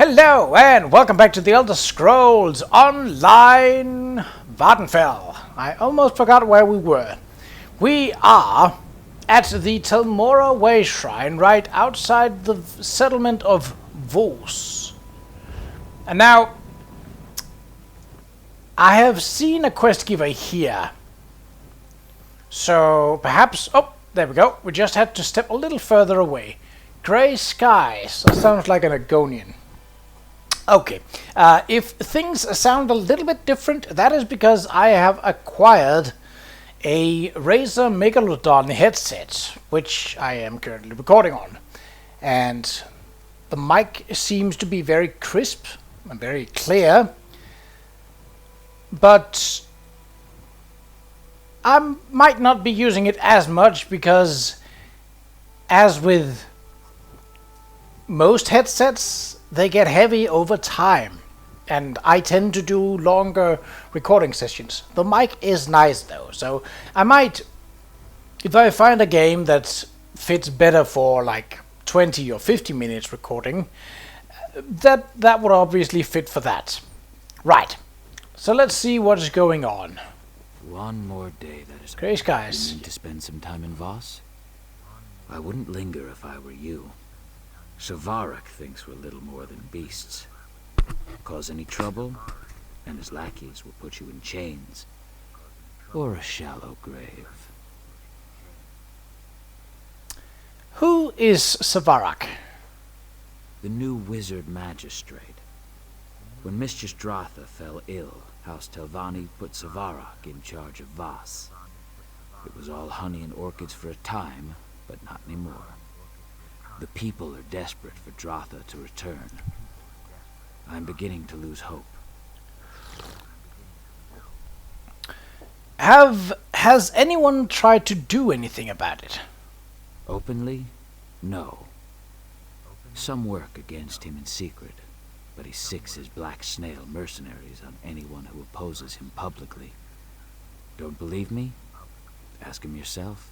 Hello and welcome back to the Elder Scrolls Online Vvardenfell. I almost forgot where we were. We are at the Telmora Way Shrine right outside the settlement of Vos. And now, I have seen a quest giver here. So perhaps, oh, there we go. We just had to step a little further away. Grey skies. That sounds like an Agonian. Okay, if things sound a little bit different, that is because I have acquired a Razer Megalodon headset, which I am currently recording on. And the mic seems to be very crisp and very clear, but I might not be using it as much because, as with most headsets, they get heavy over time, and I tend to do longer recording sessions. The mic is nice though, so I might, if I find a game that fits better for like 20 or 50 minutes recording, that would obviously fit for that. Right, so let's see what is going on. One more day, that is. Grey skies. You mean to spend some time in Voss? I wouldn't linger if I were you. Qa'Rajh thinks we're little more than beasts. Cause any trouble, and his lackeys will put you in chains. Or a shallow grave. Who is Qa'Rajh? The new wizard magistrate. When Mistress Dratha fell ill, House Telvanni put Qa'Rajh in charge of Voss. It was all honey and orchids for a time, but not anymore. The people are desperate for Dratha to return. I'm beginning to lose hope. Has anyone tried to do anything about it? Openly? No. Some work against him in secret, but he sicks his black snail mercenaries on anyone who opposes him publicly. Don't believe me? Ask him yourself.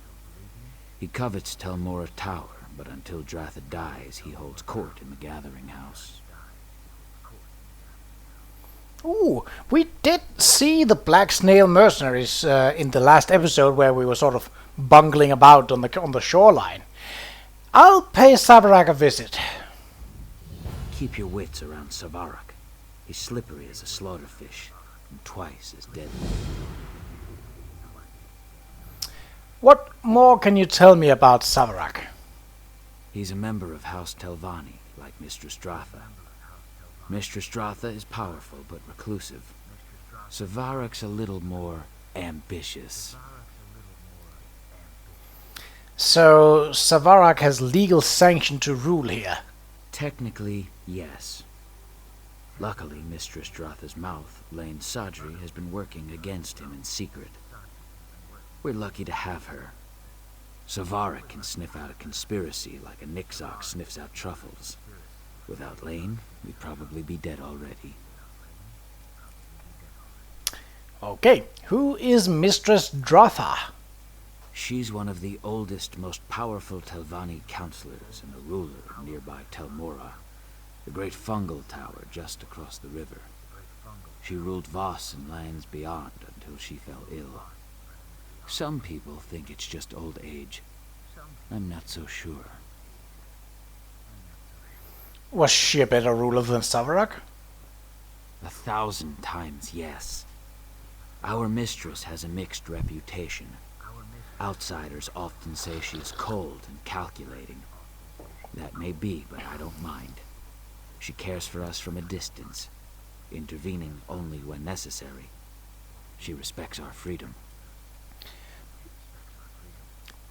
He covets Telmora Tower, but until Dratha dies, he holds court in the Gathering House. Ooh, we did see the Black Snail mercenaries in the last episode where we were sort of bungling about on the shoreline. I'll pay Qa'Rajh a visit. Keep your wits around Qa'Rajh. He's slippery as a slaughterfish, and twice as deadly. What more can you tell me about Qa'Rajh? He's a member of House Telvanni, like Mistress Dratha. Mistress Dratha is powerful but reclusive. Qa'Rajh's a little more ambitious. So Qa'Rajh has legal sanction to rule here? Technically, yes. Luckily, Mistress Dratha's mouth, Lane Sadri, has been working against him in secret. We're lucky to have her. Qa'Rajh can sniff out a conspiracy like a Nixox sniffs out truffles. Without Lane, we'd probably be dead already. Okay, who is Mistress Dratha? She's one of the oldest, most powerful Telvanni counselors and a ruler of nearby Telmora, the great fungal tower just across the river. She ruled Voss and lands beyond until she fell ill. Some people think it's just old age. I'm not so sure. Was she a better ruler than Qa'Rajh? 1,000 times yes. Our mistress has a mixed reputation. Outsiders often say she is cold and calculating. That may be, but I don't mind. She cares for us from a distance, intervening only when necessary. She respects our freedom.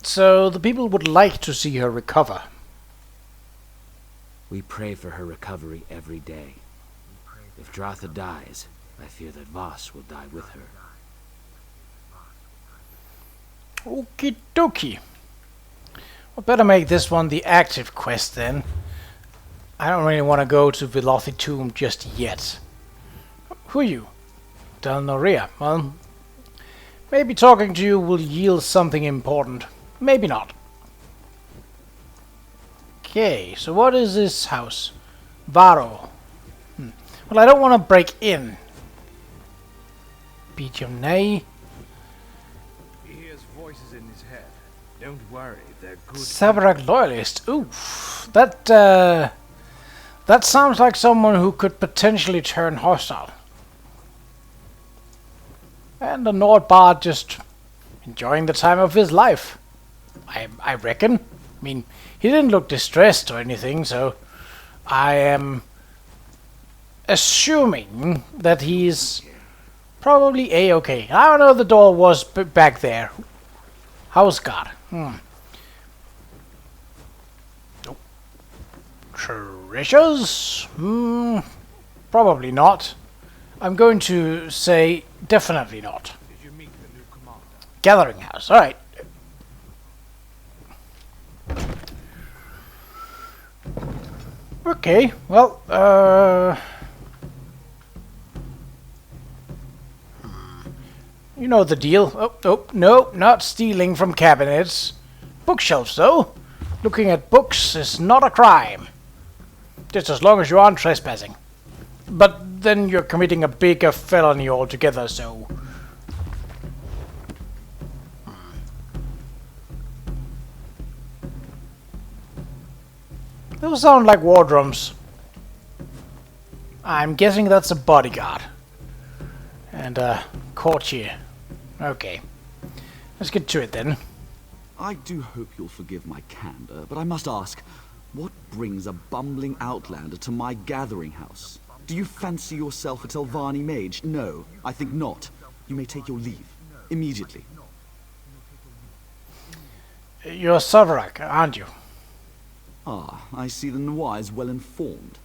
So the people would like to see her recover. We pray for her recovery every day. If Dratha dies, I fear that Voss will die with her. Okie dokie. Well, better make this one the active quest then. I don't really want to go to Velothi Tomb just yet. Who are you? Delnoria. Well, maybe talking to you will yield something important. Maybe not. Okay, so what is this house? Varo. Well, I don't want to break in. Medium nay. He hears voices in his head. Don't worry, they're good. Qa'Rajh loyalist. Oof. That sounds like someone who could potentially turn hostile. And the Nord Bard just enjoying the time of his life. I reckon. I mean, he didn't look distressed or anything, so I am assuming that he's probably a-okay. I don't know if the door was back there. How's God? Treasures? Probably not. I'm going to say definitely not. Did you meet the new commander? Gathering house. Alright. Okay, well, you know the deal. Oh, no, not stealing from cabinets. Bookshelves, though. Looking at books is not a crime. Just as long as you aren't trespassing. But then you're committing a bigger felony altogether, so... Those sound like war drums. I'm guessing that's a bodyguard. And a courtier. Okay. Let's get to it then. I do hope you'll forgive my candor, but I must ask, what brings a bumbling outlander to my gathering house? Do you fancy yourself a Telvanni mage? No, I think not. You may take your leave. Immediately. You're Qa'Rajh, aren't you? Ah, I see the Noir is well informed.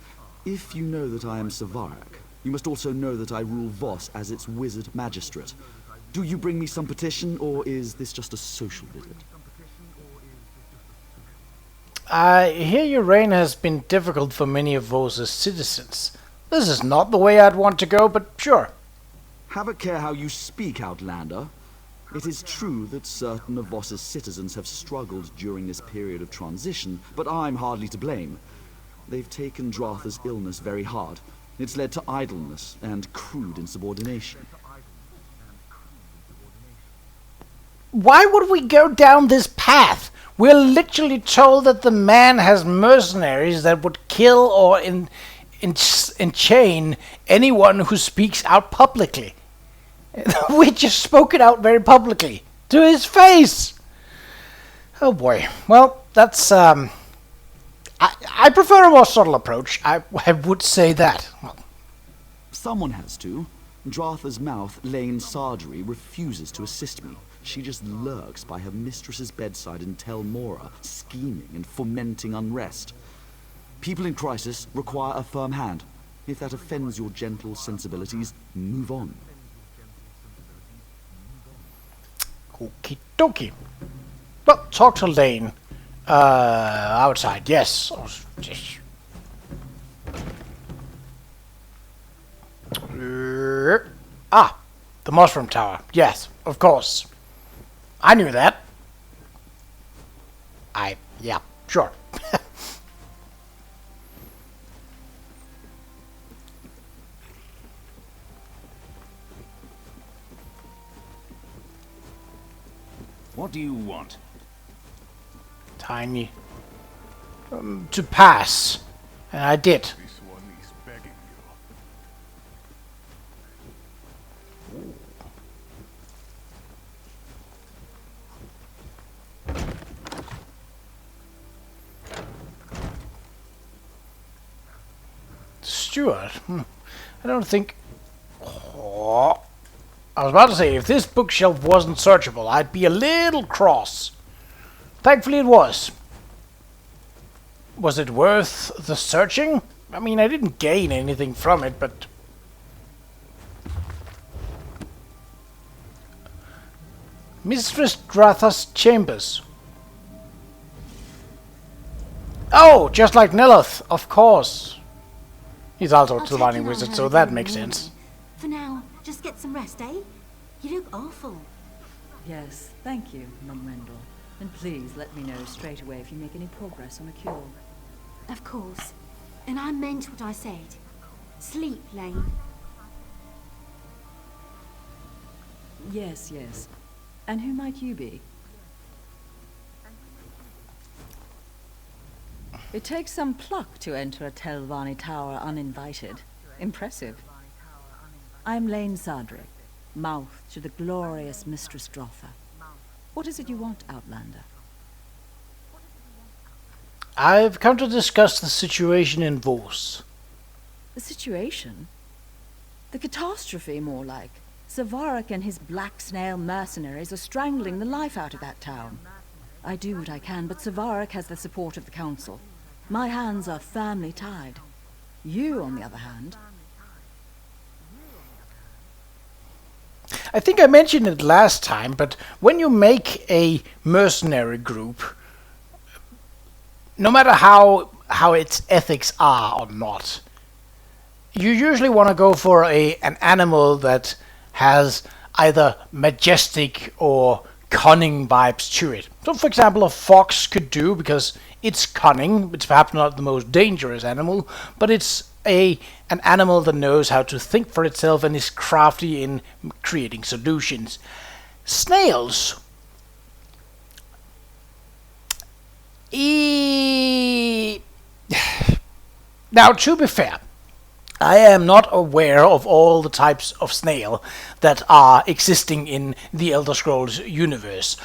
If you know that I am Qa'Rajh, you must also know that I rule Voss as its wizard magistrate. Do you bring me some petition, or is this just a social visit? I hear your reign has been difficult for many of Voss's citizens. This is not the way I'd want to go, but sure. Have a care how you speak, Outlander. It is true that certain of Voss's citizens have struggled during this period of transition, but I'm hardly to blame. They've taken Dratha's illness very hard. It's led to idleness and crude insubordination. Why would we go down this path? We're literally told that the man has mercenaries that would kill or enchain anyone who speaks out publicly. We just spoke it out very publicly. To his face! Oh boy. Well, that's, I prefer a more subtle approach. I would say that. Well, Someone has to. Dratha's mouth, Lane Sargery, refuses to assist me. She just lurks by her mistress's bedside in Tel Mora, scheming and fomenting unrest. People in crisis require a firm hand. If that offends your gentle sensibilities, move on. okie dokie. Well, talk to Lane. Outside, yes. Ah, the mushroom tower. Yes, of course. I knew that. Yeah, sure. What do you want? Tiny. To pass. And I did. This one is begging Stuart? I don't think... Oh. I was about to say, if this bookshelf wasn't searchable, I'd be a little cross. Thankfully it was. Was it worth the searching? I mean, I didn't gain anything from it, but... Mistress Dratha's chambers. Oh, just like Neloth, of course. He's also a I'll check Telvanni in on wizard, her so again that in the makes morning. sense. For now, just get some rest, eh? You look awful. Yes, thank you, Mum Wendell. And please let me know straight away if you make any progress on a cure. Of course. And I meant what I said. Sleep, Lane. Yes, yes. And who might you be? It takes some pluck to enter a Telvanni tower uninvited. Impressive. I'm Lane Sadri, mouth to the glorious Mistress Drotha. What is it you want, Outlander? I've come to discuss the situation in Vos. The situation? The catastrophe, more like. Qa'Rajh and his black snail mercenaries are strangling the life out of that town. I do what I can, but Qa'Rajh has the support of the council. My hands are firmly tied. You, on the other hand... I think I mentioned it last time, but when you make a mercenary group, no matter how its ethics are or not, you usually want to go for an animal that has either majestic or cunning vibes to it. So, for example, a fox could do because it's cunning. It's perhaps not the most dangerous animal, but it's an animal that knows how to think for itself and is crafty in creating solutions. Snails. Now, to be fair, I am not aware of all the types of snail that are existing in the Elder Scrolls universe.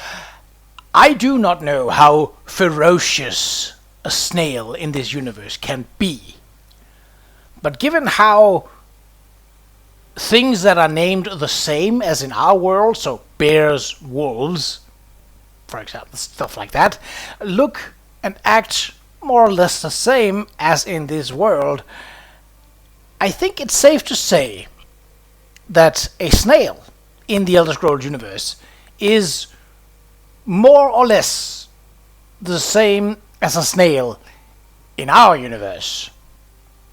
I do not know how ferocious a snail in this universe can be. But given how things that are named the same as in our world, so bears, wolves, for example, stuff like that, look and act more or less the same as in this world, I think it's safe to say that a snail in the Elder Scrolls universe is more or less the same as a snail in our universe.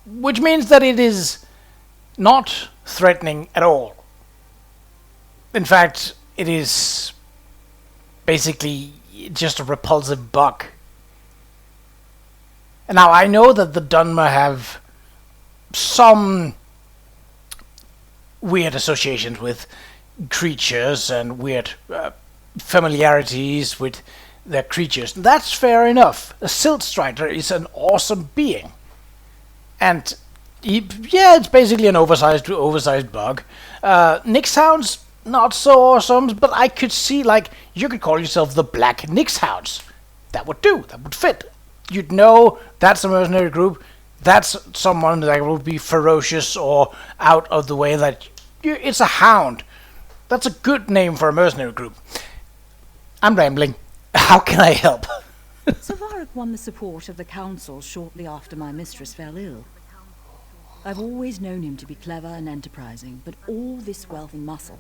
Which means that it is not threatening at all. In fact, it is basically just a repulsive bug. And now I know that the Dunmer have some weird associations with creatures and weird familiarities with their creatures. That's fair enough. A Silt Strider is an awesome being. And it's basically an oversized bug. Nixhounds, not so awesome, but I could see, like, you could call yourself the Black Nixhounds. That would do. That would fit. You'd know that's a mercenary group. That's someone that will be ferocious or out of the way. It's a hound. That's a good name for a mercenary group. I'm rambling. How can I help? Qa'Rajh won the support of the council shortly after my mistress fell ill. I've always known him to be clever and enterprising, but all this wealth and muscle,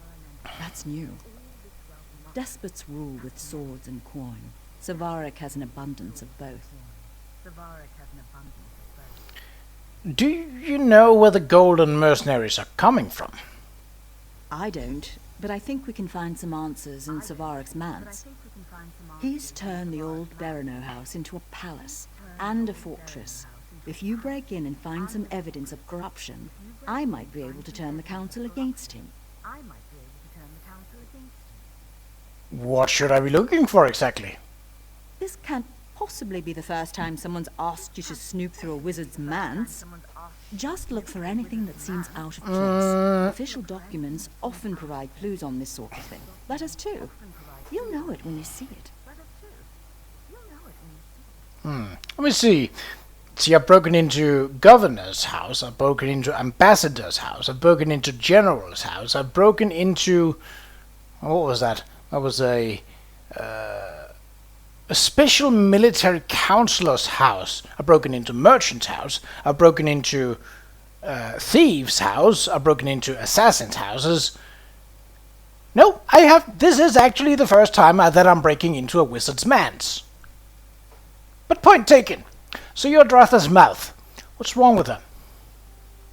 that's new. Despots rule with swords and coin. Qa'Rajh has an abundance of both. Do you know where the golden mercenaries are coming from? I don't, but I think we can find some answers in Qa'Rajh's manse. He's turned the old Berino house into a palace and a fortress. If you break in and find some evidence of corruption, I might be able to turn the council against him. What should I be looking for exactly? This can't possibly be the first time someone's asked you to snoop through a wizard's manse. Just look for anything that seems out of place. Official documents often provide clues on this sort of thing. Letters too. You'll know it when you see it. Let me see. See, I've broken into Governor's house, I've broken into Ambassador's house, I've broken into General's house, I've broken into... What was that? That was a special military counselor's house. I've broken into Merchant's house, I've broken into Thieves' house, I've broken into Assassin's houses. No, this is actually the first time that I'm breaking into a wizard's manse. But point taken. So you're Drotha's mouth. What's wrong with her?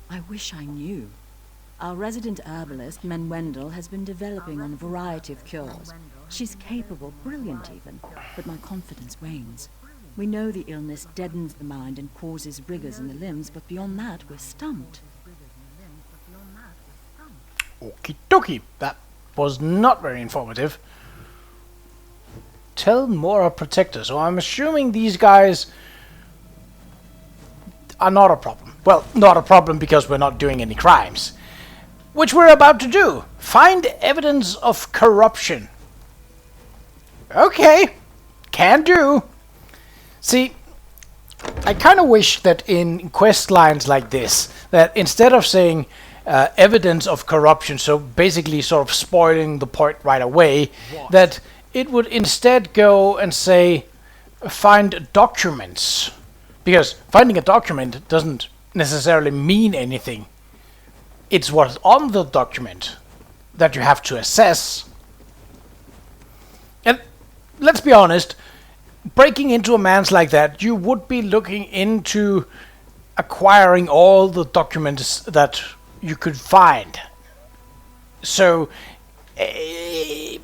I wish I knew. Our resident herbalist, Menwendel, has been developing on a variety of cures. She's capable, brilliant even, but my confidence wanes. We know the illness deadens the mind and causes rigors in the limbs, but beyond that, we're stumped. Okie dokie. That was not very informative. Tell Mora Protector. So I'm assuming these guys are not a problem. Well, not a problem because we're not doing any crimes. Which we're about to do. Find evidence of corruption. Okay. Can do. See, I kind of wish that in quest lines like this, that instead of saying evidence of corruption, so basically sort of spoiling the point right away, that it would instead go and say find documents. Because finding a document doesn't necessarily mean anything. It's what's on the document that you have to assess. And let's be honest, breaking into a man's like that, you would be looking into acquiring all the documents that you could find. So,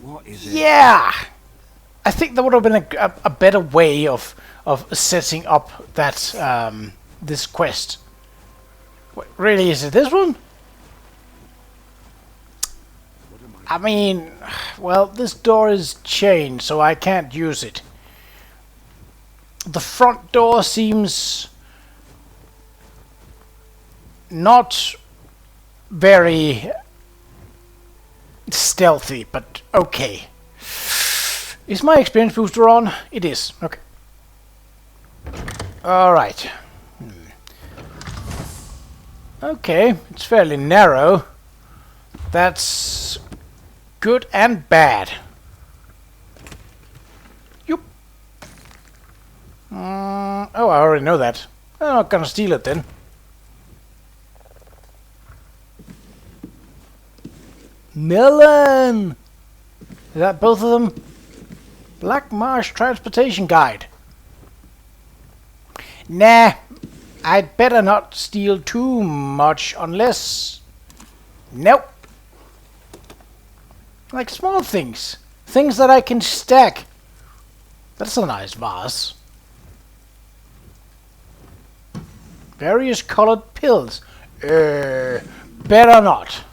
What is it? yeah, I think that would have been a better way of setting up that this quest. What, really, is it this one? I mean, well, this door is chained, so I can't use it. The front door seems not very stealthy, but okay. Is my experience booster on? It is. Okay. Alright. Okay, it's fairly narrow. That's good and bad. Yup. Oh, I already know that. I'm not gonna steal it then. Melon! Is that both of them? Black Marsh Transportation Guide. Nah, I'd better not steal too much unless... Nope. Like small things. Things that I can stack. That's a nice vase. Various colored pills. Better not.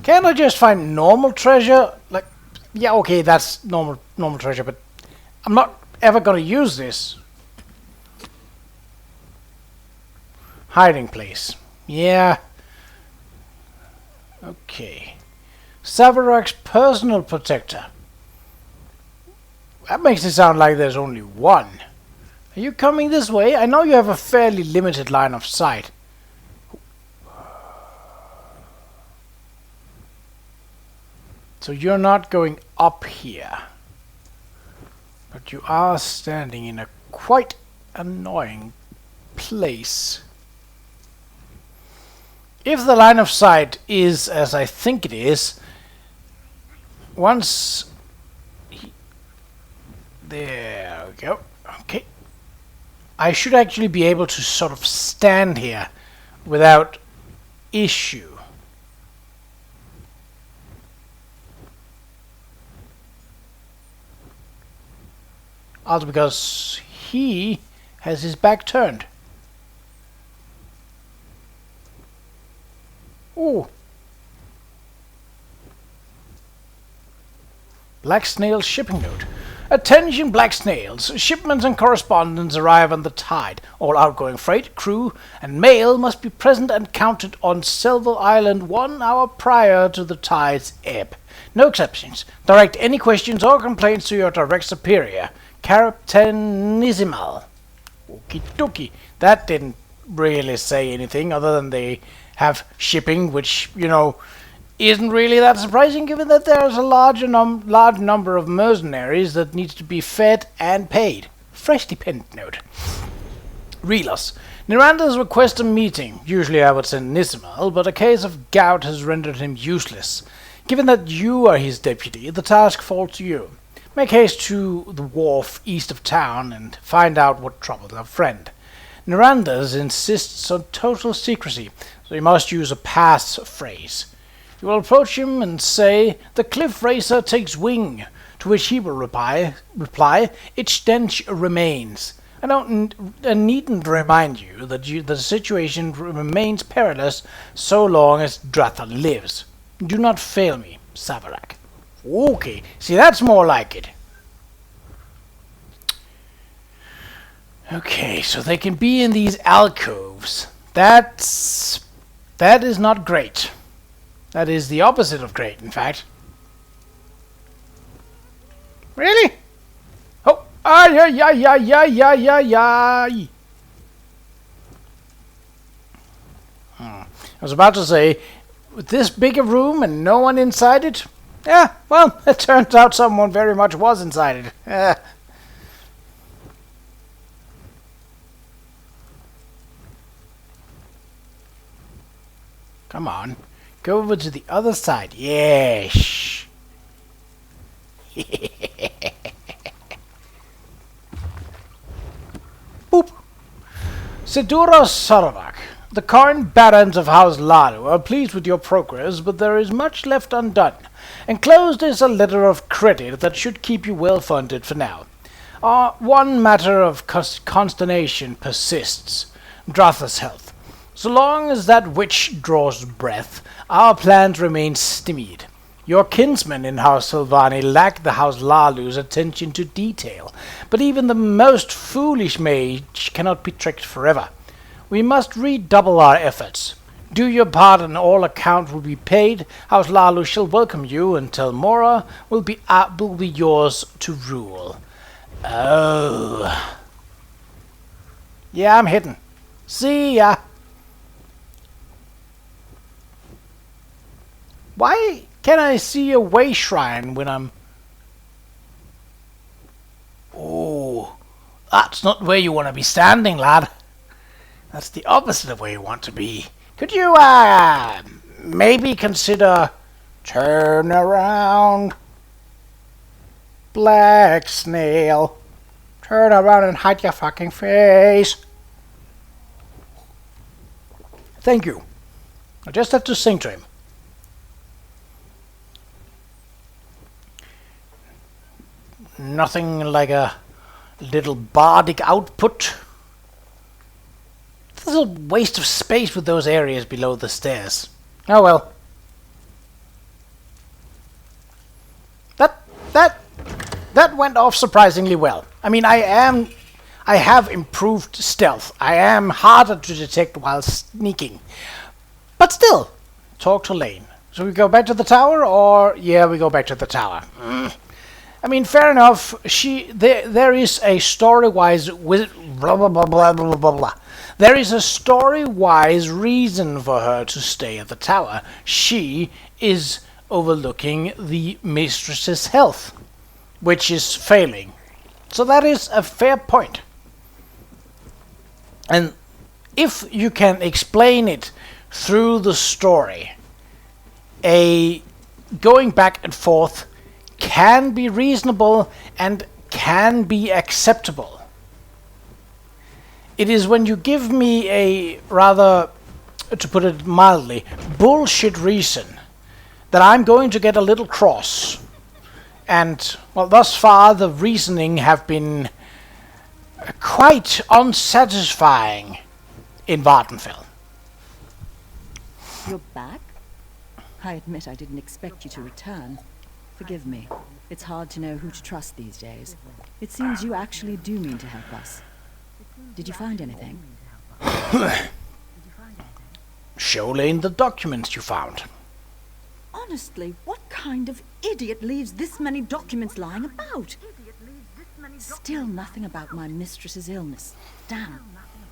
Can't I just find normal treasure? Like, yeah, okay, that's normal treasure, but I'm not ever gonna use this. Hiding place. Yeah. Okay. Qa'Rajh's personal protector. That makes it sound like there's only one. Are you coming this way? I know you have a fairly limited line of sight. So you're not going up here. But you are standing in a quite annoying place. If the line of sight is as I think it is, once... There we go. Okay. I should actually be able to sort of stand here without issue. Also because he has his back turned. Ooh. Black Snail shipping note. Attention Black Snails. Shipments and correspondence arrive on the tide. All outgoing freight, crew, and mail must be present and counted on Silver Island 1 hour prior to the tide's ebb. No exceptions. Direct any questions or complaints to your direct superior. Captainisimal. Okie dokie. That didn't really say anything other than they have shipping, which, you know, isn't really that surprising given that there's a large number of mercenaries that needs to be fed and paid. Freshly penned note. Relos. Niranda's request a meeting. Usually I would send Nisimal, but a case of gout has rendered him useless. Given that you are his deputy, the task falls to you. Make haste to the wharf east of town and find out what troubled our friend. Niranda's insists on total secrecy, so you must use a pass phrase. You will approach him and say, "The cliff racer takes wing," to which he will reply, "Its stench remains." I needn't remind you that the situation remains perilous so long as Dratha lives. Do not fail me, Qa'Rajh. Okay, see, that's more like it. Okay, so they can be in these alcoves. That is not great. That is the opposite of great, in fact. Really? Oh, ay, ay, ay, ay, ay, ay, ay, ay. I was about to say, with this big a room and no one inside it? Yeah, well, it turns out someone very much was inside it. Come on, go over to the other side. Yes. Boop. Seduros Qa'Rajh. The current barons of House Lalu are pleased with your progress, but there is much left undone. Enclosed is a letter of credit that should keep you well funded for now. One matter of consternation persists: Dratha's health. So long as that witch draws breath, our plans remain stymied. Your kinsmen in House Silvani lack the House Lalu's attention to detail, but even the most foolish mage cannot be tricked forever. We must redouble our efforts. Do your part and all account will be paid. House Lalu shall welcome you, and Tel Mora will be yours to rule. Oh. Yeah, I'm hitting. See ya. Why can't I see a way shrine when I'm... Oh, that's not where you want to be standing, lad. That's the opposite of where you want to be. Could you, maybe consider... Turn around. Black snail. Turn around and hide your fucking face. Thank you. I just have to sing to him. Nothing like a little bardic output. This is a waste of space with those areas below the stairs. Oh well. That went off surprisingly well. I mean, I have improved stealth. I am harder to detect while sneaking. But still, talk to Lane. So we go back to the tower, or... Yeah, we go back to the tower. I mean, fair enough. There is a story-wise... Blah, blah, blah, blah, blah, blah, blah. There is a story-wise reason for her to stay at the tower. She is overlooking the mistress's health, which is failing. So that is a fair point. And if you can explain it through the story, going back and forth can be reasonable and can be acceptable. It is when you give me a rather, to put it mildly, bullshit reason that I'm going to get a little cross. And, well, thus far the reasoning have been quite unsatisfying in Vvardenfell. You're back? I admit I didn't expect you to return. Forgive me. It's hard to know who to trust these days. It seems you actually do mean to help us. Did you find anything? Show Lane the documents you found. Honestly, what kind of idiot leaves this many documents lying about? Still nothing about my mistress's illness. Damn.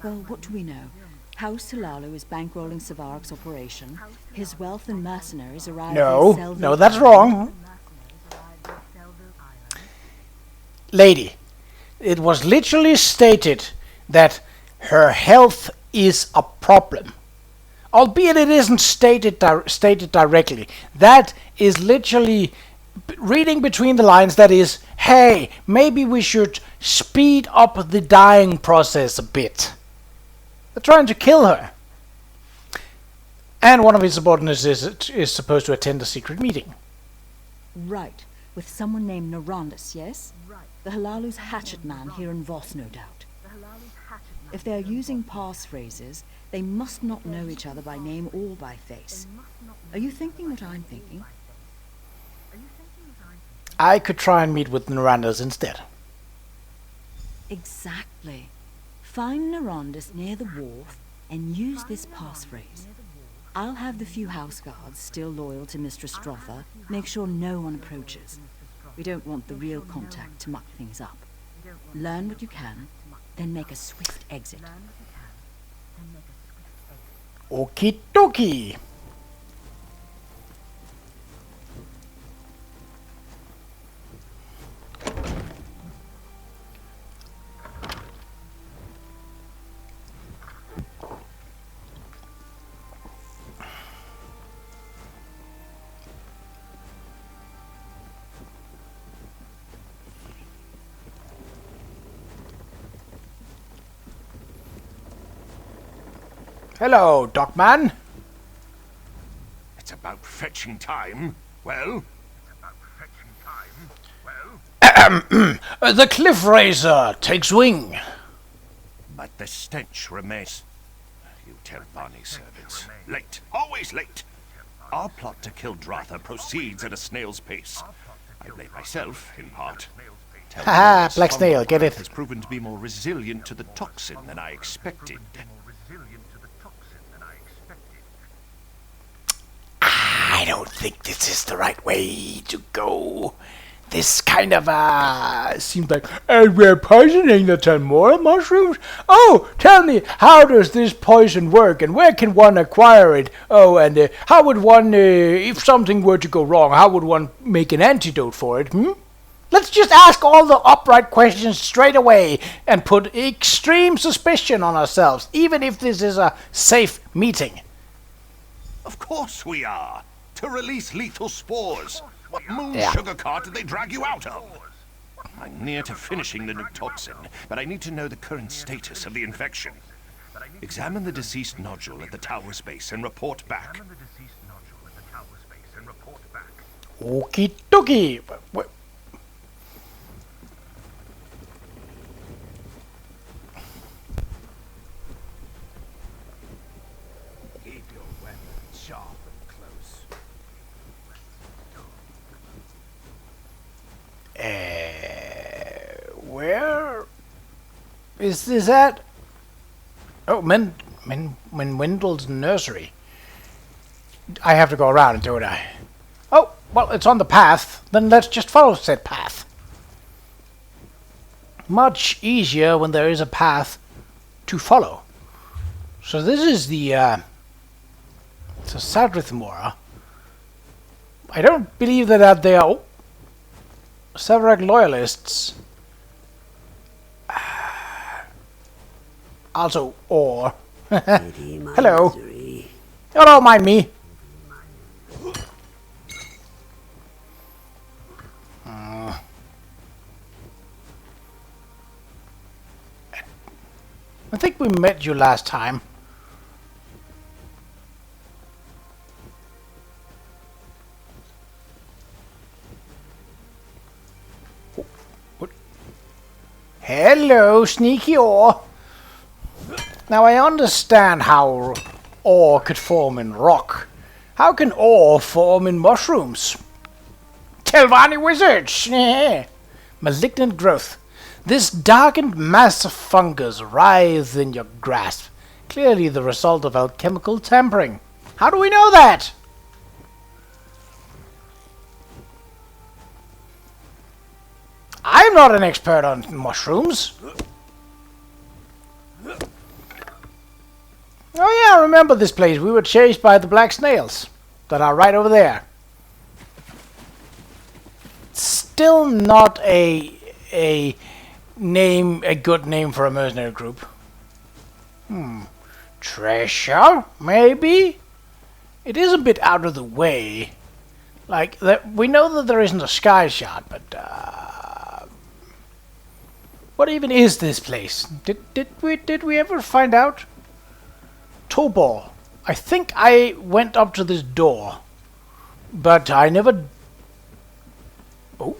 Well, what do we know? House Sulalu is bankrolling Qa'Rajh's operation. His wealth and mercenaries arrive No, that's wrong. Lady, it was literally stated that her health is a problem. Albeit it isn't stated directly. That is literally reading between the lines. That is, hey, maybe we should speed up the dying process a bit. They're trying to kill her. And one of his subordinates is supposed to attend a secret meeting. Right, with someone named Narandus, yes? The Halalu's hatchet man here in Voss, no doubt. If they are using passphrases, they must not know each other by name or by face. Are you thinking what I'm thinking? I could try and meet with Norandus instead. Exactly. Find Narondus near the wharf and use this passphrase. I'll have the few house guards still loyal to Mistress Strotha make sure no one approaches. We don't want the real contact to muck things up. Learn what you can, then make a swift exit. Okie dokie. Hello, Dockman. It's about fetching time. Well? The cliff razor takes wing. But the stench remains. You tell Barney's servants. Late. Always late. Our plot to kill Drotha proceeds at a snail's pace. I blame myself, in part. Haha, Black Snail, get it? Has proven to be more resilient to the toxin than I expected. I don't think this is the right way to go. This kind of, seems like, and we're poisoning the 10 more mushrooms? Oh, tell me, how does this poison work, and where can one acquire it? Oh, and how would one, if something were to go wrong, how would one make an antidote for it, Let's just ask all the upright questions straight away and put extreme suspicion on ourselves, even if this is a safe meeting. Of course we are. To release lethal spores. What moon Yeah. sugar cart did they drag you out of? I'm near to finishing the new toxin, but I need to know the current status of the infection. Examine the deceased nodule at the tower's base and report back. Okie dokie. Keep your weapons sharp and close. Where is this at? Oh, Wendell's nursery. I have to go around, don't I? Oh, well, it's on the path. Then let's just follow said path. Much easier when there is a path to follow. So this is the, it's a Sadrithmora. I don't believe that they are Qa'Rajh loyalists. Also, or. Hello. Oh, don't mind me. I think we met you last time. What? Hello, sneaky ore. Now I understand how ore could form in rock. How can ore form in mushrooms? Telvanni wizards! Malignant growth. This darkened mass of fungus writhes in your grasp. Clearly the result of alchemical tampering. How do we know that? I'm not an expert on mushrooms. Oh yeah, I remember this place. We were chased by the black snails that are right over there. Still not a good name for a mercenary group. Treasure, maybe? It is a bit out of the way. Like, we know that there isn't a sky shot, but what even is this place? Did we ever find out? Tobor. I think I went up to this door, but I never. Oh,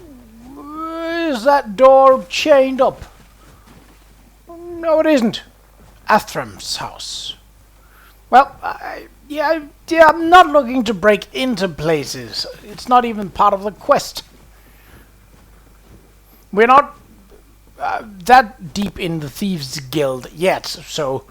is that door chained up? No, it isn't. Athram's house. Well, I'm not looking to break into places. It's not even part of the quest. We're not that deep in the Thieves Guild yet, so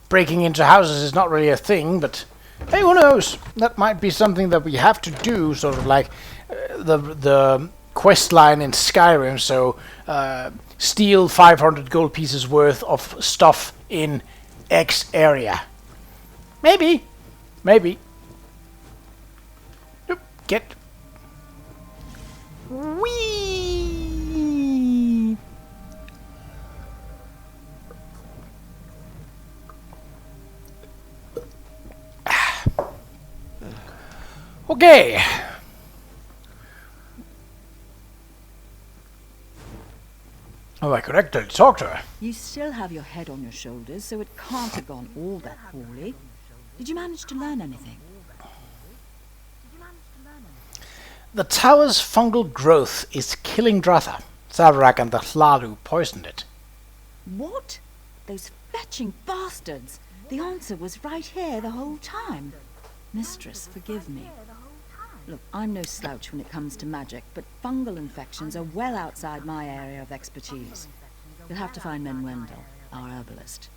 breaking into houses is not really a thing, but hey, who knows? That might be something that we have to do, sort of like the quest line in Skyrim, so steal 500 gold pieces worth of stuff in X area. Maybe. Nope. Get. Whee! Okay. Oh, I could actually talk to her. You still have your head on your shoulders, so it can't have gone all that poorly. Did you manage to learn anything? The tower's fungal growth is killing Drotha. Qa'Rajh and the Hlalu poisoned it. What? Those fetching bastards! The answer was right here the whole time. Mistress, forgive me. Look, I'm no slouch when it comes to magic, but fungal infections are well outside my area of expertise. You'll have to find Menwendel, our herbalist.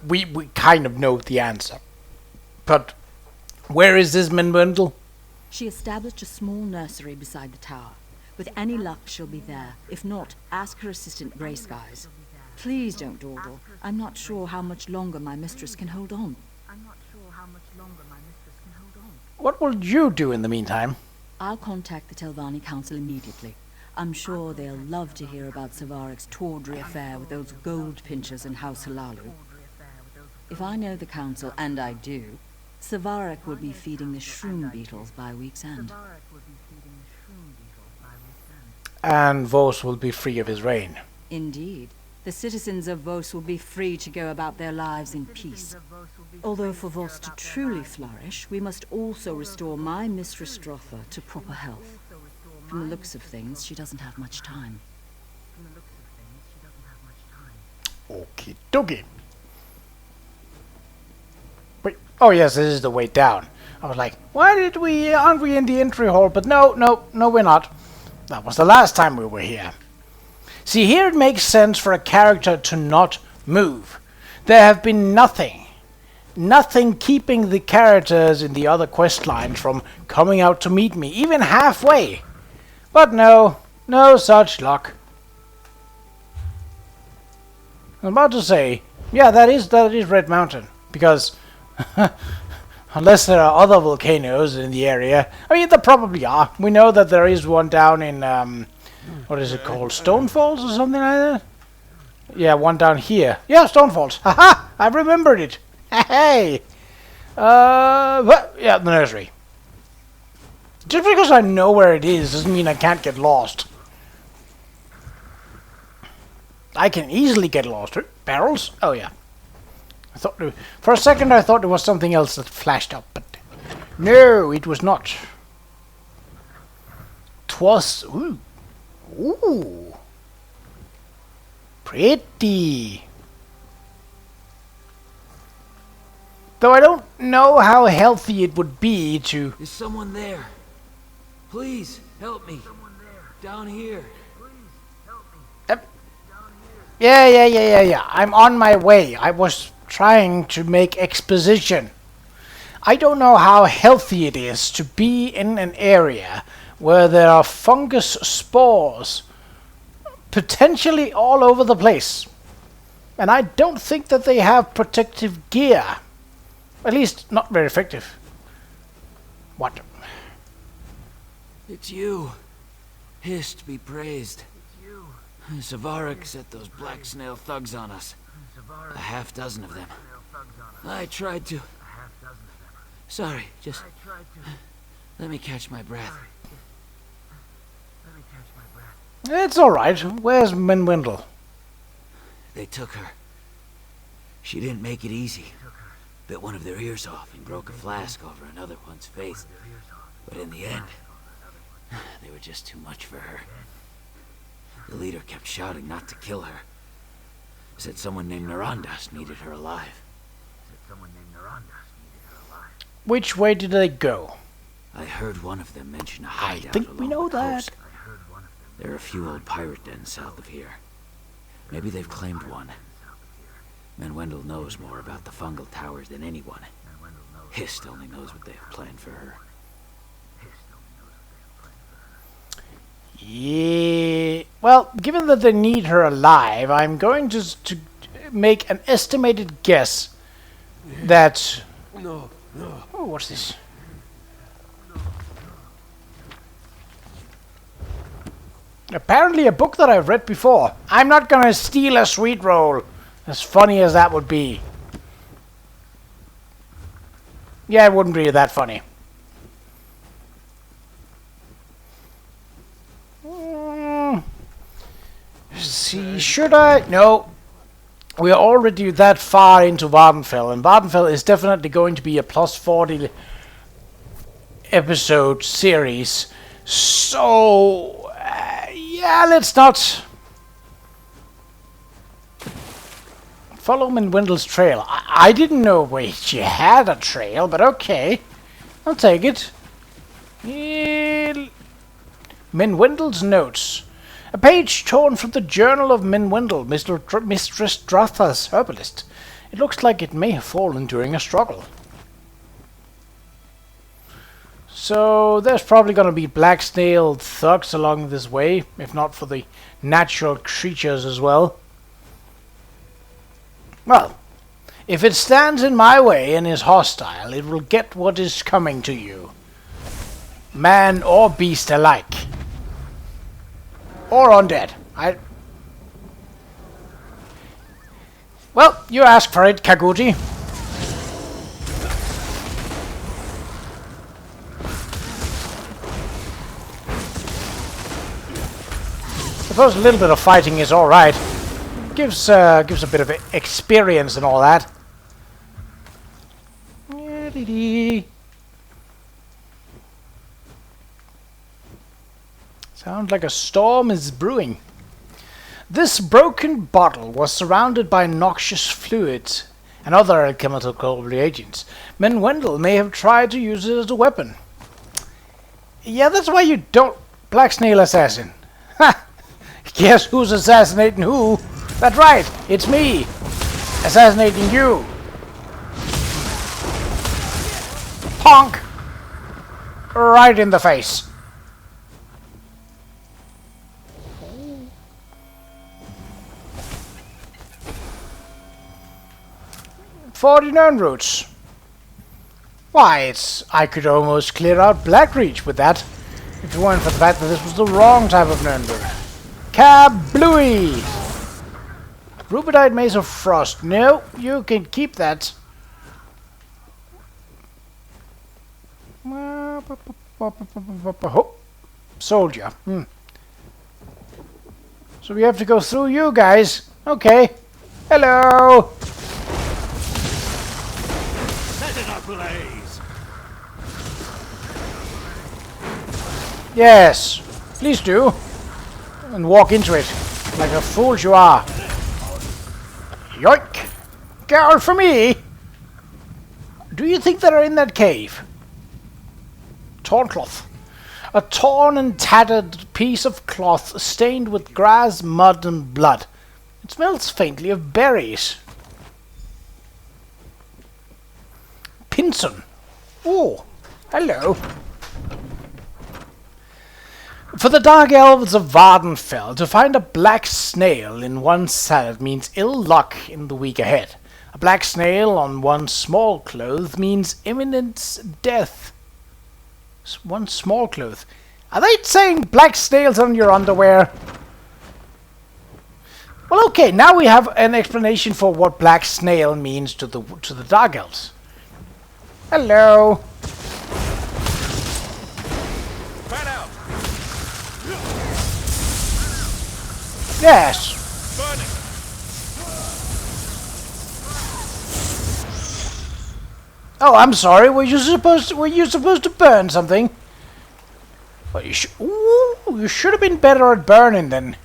We kind of know the answer. But where is this Menwendel? She established a small nursery beside the tower. With any luck, she'll be there. If not, ask her assistant Grey Skies. Please don't dawdle. I'm not sure how much longer my mistress can hold on. What will you do in the meantime? I'll contact the Telvanni Council immediately. I'm sure they'll love to hear about Savaric's tawdry affair with those gold pinchers in House Hlalu. If I know the council, and I do, Savaric will be feeding the shroom beetles by week's end. And Vos will be free of his reign. Indeed. The citizens of Vos will be free to go about their lives in peace. Although for Vos to truly flourish, we must also restore my Mistress Drotha to proper health. From the looks of things, she doesn't have much time. Okie dokie. Wait, oh yes, this is the way down. I was like, aren't we in the entry hall? But no, we're not. That was the last time we were here. See, here it makes sense for a character to not move. There have been nothing keeping the characters in the other quest lines from coming out to meet me, even halfway. But no such luck. I'm about to say, yeah, that is Red Mountain, because unless there are other volcanoes in the area, I mean, there probably are. We know that there is one down in, what is it called, Stonefalls or something like that? Yeah, one down here. Yeah, Stonefalls. Haha! I remembered it. Hey! Yeah, the nursery. Just because I know where it is doesn't mean I can't get lost. I can easily get lost. Barrels? Oh yeah. For a second I thought it was something else that flashed up, but no, it was not. 'Twas ooh. Pretty. Though I don't know how healthy it would be to... Is someone there? Please, help me. Down here. Yeah. I'm on my way. I was trying to make exposition. I don't know how healthy it is to be in an area where there are fungus spores potentially all over the place. And I don't think that they have protective gear. At least, not very effective. What? It's you. Hist be praised. Savaric set those black snail thugs on us. A half dozen of them. I tried to... Sorry, just... Let me catch my breath. It's alright. Where's Menwendel? They took her. She didn't make it easy. Bit one of their ears off and broke a flask over another one's face. But in the end, they were just too much for her. The leader kept shouting not to kill her. Said someone named Narandas needed her alive. Which way did they go? I heard one of them mention a I hideout think we along know the that. coast. There are a few old pirate dens south of here. Maybe they've claimed one. Wendell knows more about the fungal towers than anyone. Hist only knows what they have planned for her. Yeah. Well, given that they need her alive, I'm going to make an estimated guess that... No, no. Oh, what's this? Apparently a book that I've read before. I'm not gonna steal a sweet roll, as funny as that would be. Yeah, it wouldn't be that funny. See, should I? No. We are already that far into Vvardenfell, and Vvardenfell is definitely going to be a plus 40 episode series. So, yeah, let's not follow Wendell's trail. I didn't know she had a trail, but okay. I'll take it. Wendell's notes. A page torn from the journal of Wendell, Mistress Dratha's herbalist. It looks like it may have fallen during a struggle. So there's probably going to be black-snailed thugs along this way, if not for the natural creatures as well. Well, if it stands in my way and is hostile, it will get what is coming to you. Man or beast alike. Or undead. Well, you asked for it, Kaguti. Suppose a little bit of fighting is alright. Gives a bit of experience and all that. Sounds like a storm is brewing. This broken bottle was surrounded by noxious fluids and other alchemical reagents. Wendell may have tried to use it as a weapon. Yeah, that's why you don't... Black Snail Assassin. Ha! Guess who's assassinating who? That's right, it's me. Assassinating you. Honk! Right in the face. 49 roots. Why, I could almost clear out Blackreach with that, if it weren't for the fact that this was the wrong type of known root. Kablooey! Rubidite Maze of Frost. No, you can keep that. Oh, soldier. So we have to go through you guys. Okay. Hello. Set it ablaze. Yes. Please do. And walk into it like a fool you are. Yoink! Get out for me! Do you think they're in that cave? Torn cloth. A torn and tattered piece of cloth stained with grass, mud, and blood. It smells faintly of berries. Pinson. Oh, hello. For the dark elves of Vvardenfell, to find a black snail in one's salad means ill luck in the week ahead. A black snail on one's small clothes means imminent death. One small cloth. Are they saying black snails on your underwear? Well, okay, now we have an explanation for what black snail means to the dark elves. Hello. Yes. Oh, I'm sorry. Were you supposed to burn something? Well, you should have been better at burning then.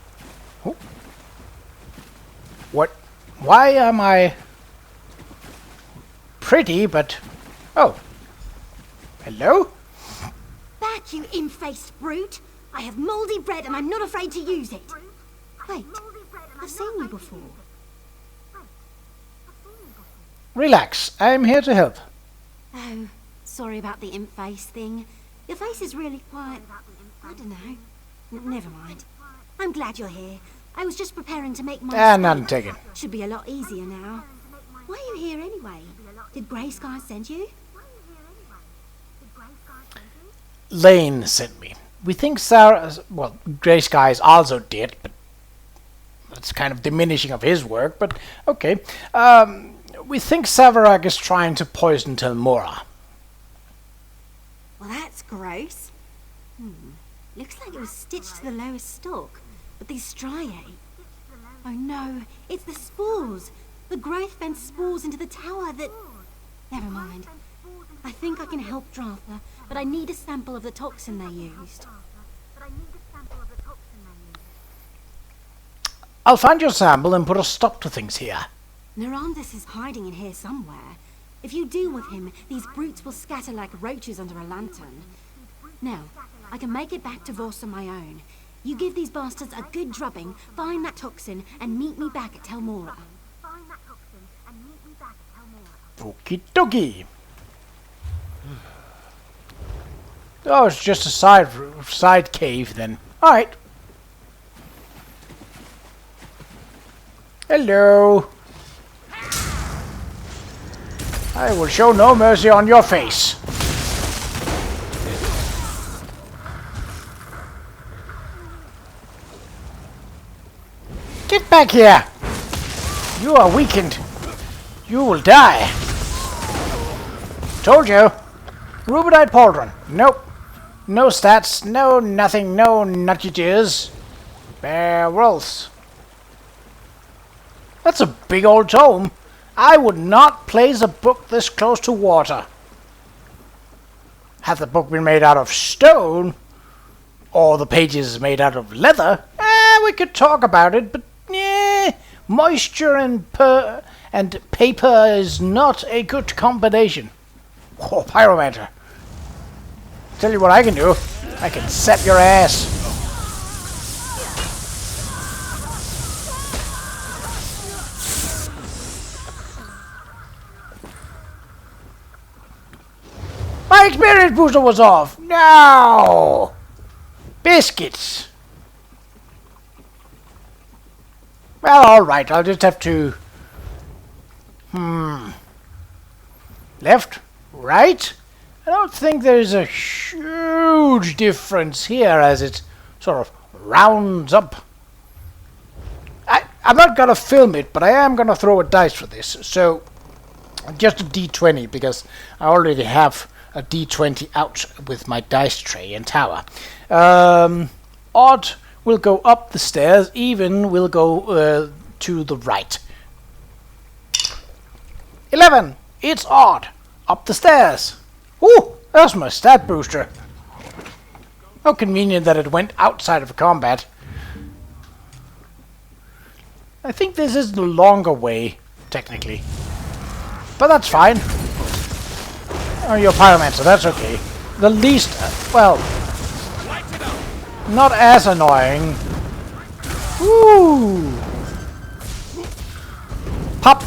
Why am I pretty, but... Oh. Hello? Back, you imp-faced brute! I have mouldy bread and I'm not afraid to use it. Wait, I've seen you before. Relax, I'm here to help. Oh, sorry about the imp-face thing. Your face is really quite... I don't know. Never mind. I'm glad you're here. I was just preparing to make my... None taken. Should be a lot easier now. Why are you here anyway? Did Grey Sky send you? Lane sent me. We think Sarah... Well, Grey Sky is also dead, but... That's kind of diminishing of his work, but... Okay. We think Qa'Rajh is trying to poison Telmora. Well, that's gross. Looks like it was stitched to the lowest stalk. But these striae... Oh no, it's the spores! The growth vents spores into the tower that... Never mind. I think I can help Dratha, but I need a sample of the toxin they used. I'll find your sample and put a stop to things here. Narandus is hiding in here somewhere. If you deal with him, these brutes will scatter like roaches under a lantern. Now, I can make it back to Voss on my own. You give these bastards a good drubbing, find that toxin, and meet me back at Telmora. Okie dokie. Oh, it's just a side cave then. Alright. Hello. I will show no mercy on your face. Get back here! You are weakened. You will die. Told you. Rubinite pauldron. Nope. No stats, no nothing, no nuttiges. Barrels. That's a big old tome. I would not place a book this close to water. Had the book been made out of stone, or the pages made out of leather, we could talk about it, but moisture and paper is not a good combination. Oh, pyromancer. Tell you what I can do. I can set your ass. My experience booster was off. No! Biscuits. Well, alright. I'll just have to... Left? Right? I don't think there's a huge difference here as it sort of rounds up. I'm not going to film it, but I am going to throw a dice for this. So, just a d20 because I already have a d20 out with my dice tray and tower. Odd will go up the stairs, even will go to the right. 11! It's odd! Up the stairs! Ooh! That's my stat booster! How convenient that it went outside of combat. I think this is the longer way, technically. But that's fine. Oh, you're a pyromancer, that's okay. The least... well... not as annoying. Woo! Pop!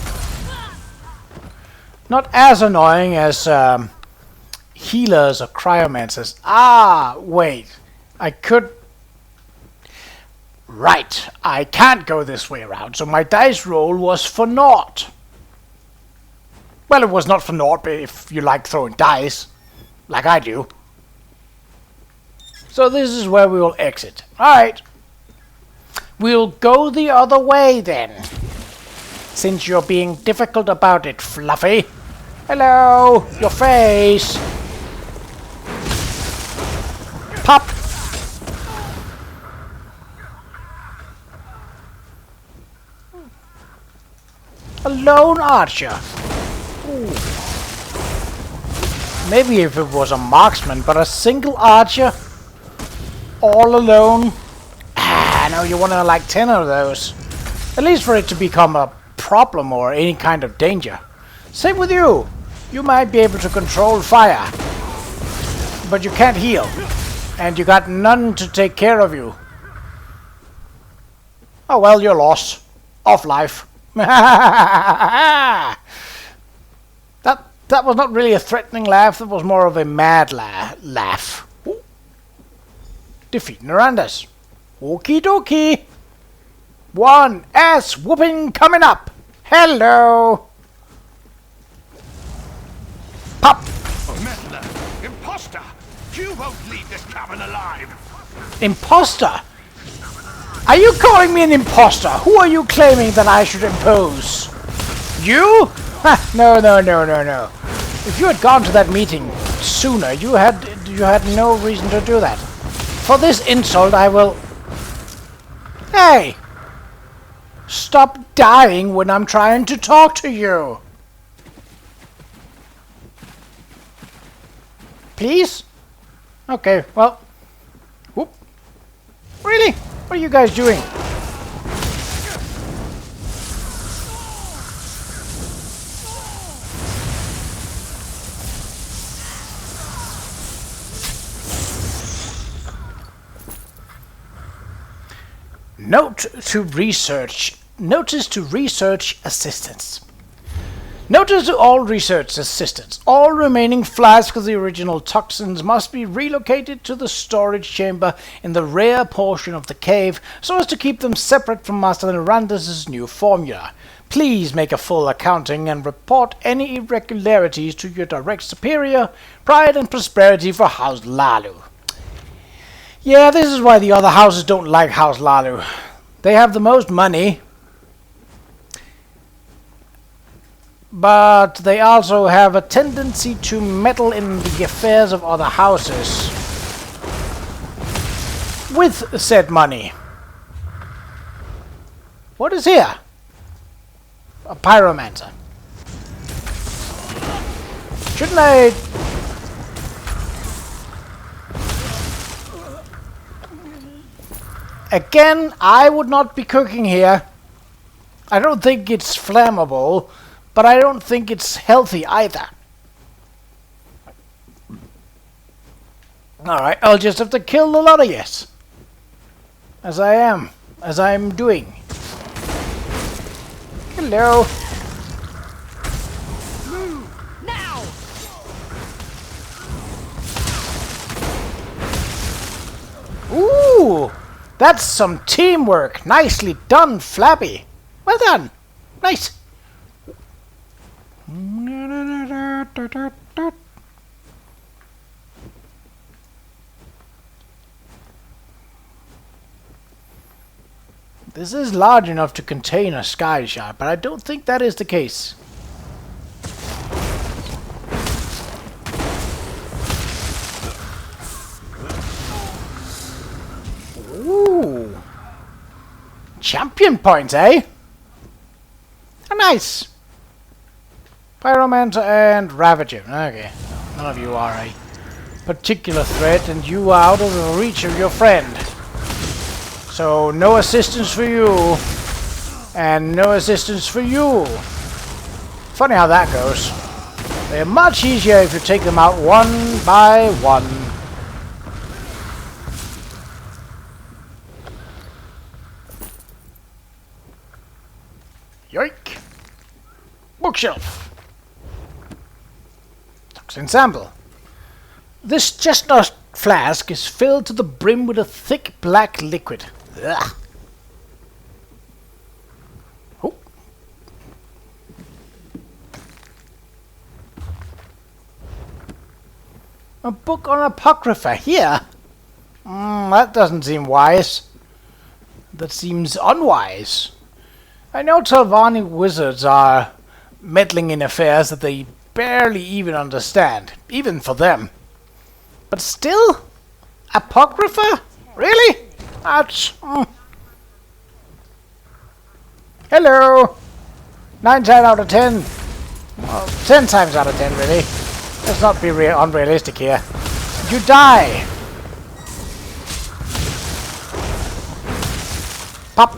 Not as annoying as healers or cryomancers. Ah, wait. I could... Right. I can't go this way around, so my dice roll was for naught. Well, it was not for naught, but if you like throwing dice, like I do. So this is where we will exit. Alright. We'll go the other way then. Since you're being difficult about it, Fluffy. Hello! Your face! Pop! A lone archer. Ooh. Maybe if it was a marksman, but a single archer? All alone? Ah, no, you want to like 10 of those. At least for it to become a problem or any kind of danger. Same with you. You might be able to control fire, but you can't heal, and you got none to take care of you. Oh well, you're lost. Off life. That was not really a threatening laugh, that was more of a mad laugh. Ooh. Defeat Narandas. Okie dokie. One ass whooping coming up. Hello. Pop. Meddler! Imposter! You won't leave this cabin alive! Imposter? Are you calling me an imposter? Who are you claiming that I should impose? You? Ha, no. If you had gone to that meeting sooner, you had no reason to do that. For this insult, I will... Hey! Stop dying when I'm trying to talk to you. Please? Okay, well... Whoop. Really? What are you guys doing? Notice to research assistants. Notice to all research assistants. All remaining flasks of the original toxins must be relocated to the storage chamber in the rear portion of the cave so as to keep them separate from Master Narandas' new formula. Please make a full accounting and report any irregularities to your direct superior. Pride and prosperity for House Lalu. Yeah, this is why the other houses don't like House Lalu. They have the most money, but they also have a tendency to meddle in the affairs of other houses with said money. What is here? A pyromancer. Shouldn't I... Again, I would not be cooking here. I don't think it's flammable, but I don't think it's healthy either. Alright, I'll just have to kill the lot of yes. As I'm doing. Hello. Move now. Ooh, that's some teamwork. Nicely done, Flappy. Well done. Nice. This is large enough to contain a sky shard, but I don't think that is the case. Ooh. Champion points, eh? Oh, nice. Pyromancer and Ravager. Okay. None of you are a particular threat, and you are out of the reach of your friend. So, no assistance for you. And no assistance for you. Funny how that goes. They're much easier if you take them out one by one. Yoink! Bookshelf. Toxin sample. This chestnut flask is filled to the brim with a thick black liquid. Ugh. Oh. A book on Apocrypha here? That doesn't seem wise. That seems unwise. I know Telvanni wizards are meddling in affairs that they barely even understand, even for them. But still? Apocrypha? Really? That's... Hello! 9 times out of 10. Well, 10 times out of 10, really. Let's not be unrealistic here. You die! Pop!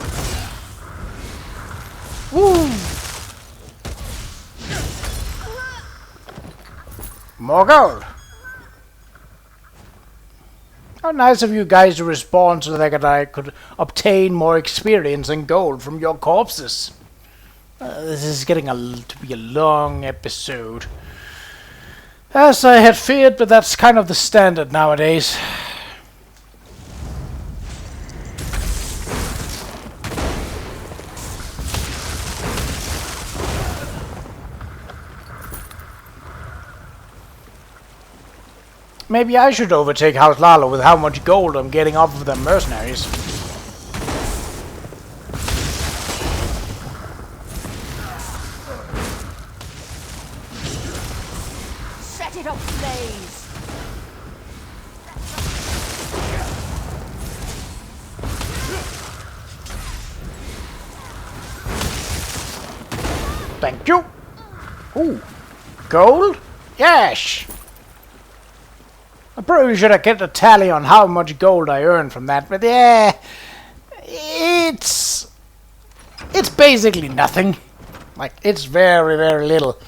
Woo! more gold. How nice of you guys to respond so that I could obtain more experience and gold from your corpses. This is getting to be a long episode. As I had feared, but that's kind of the standard nowadays. Maybe I should overtake House Lalo with how much gold I'm getting off of the mercenaries. Set it ablaze! Thank you. Ooh, gold? Yes. I probably should have kept a tally on how much gold I earned from that, but yeah, it's basically nothing. Like, it's very, very little.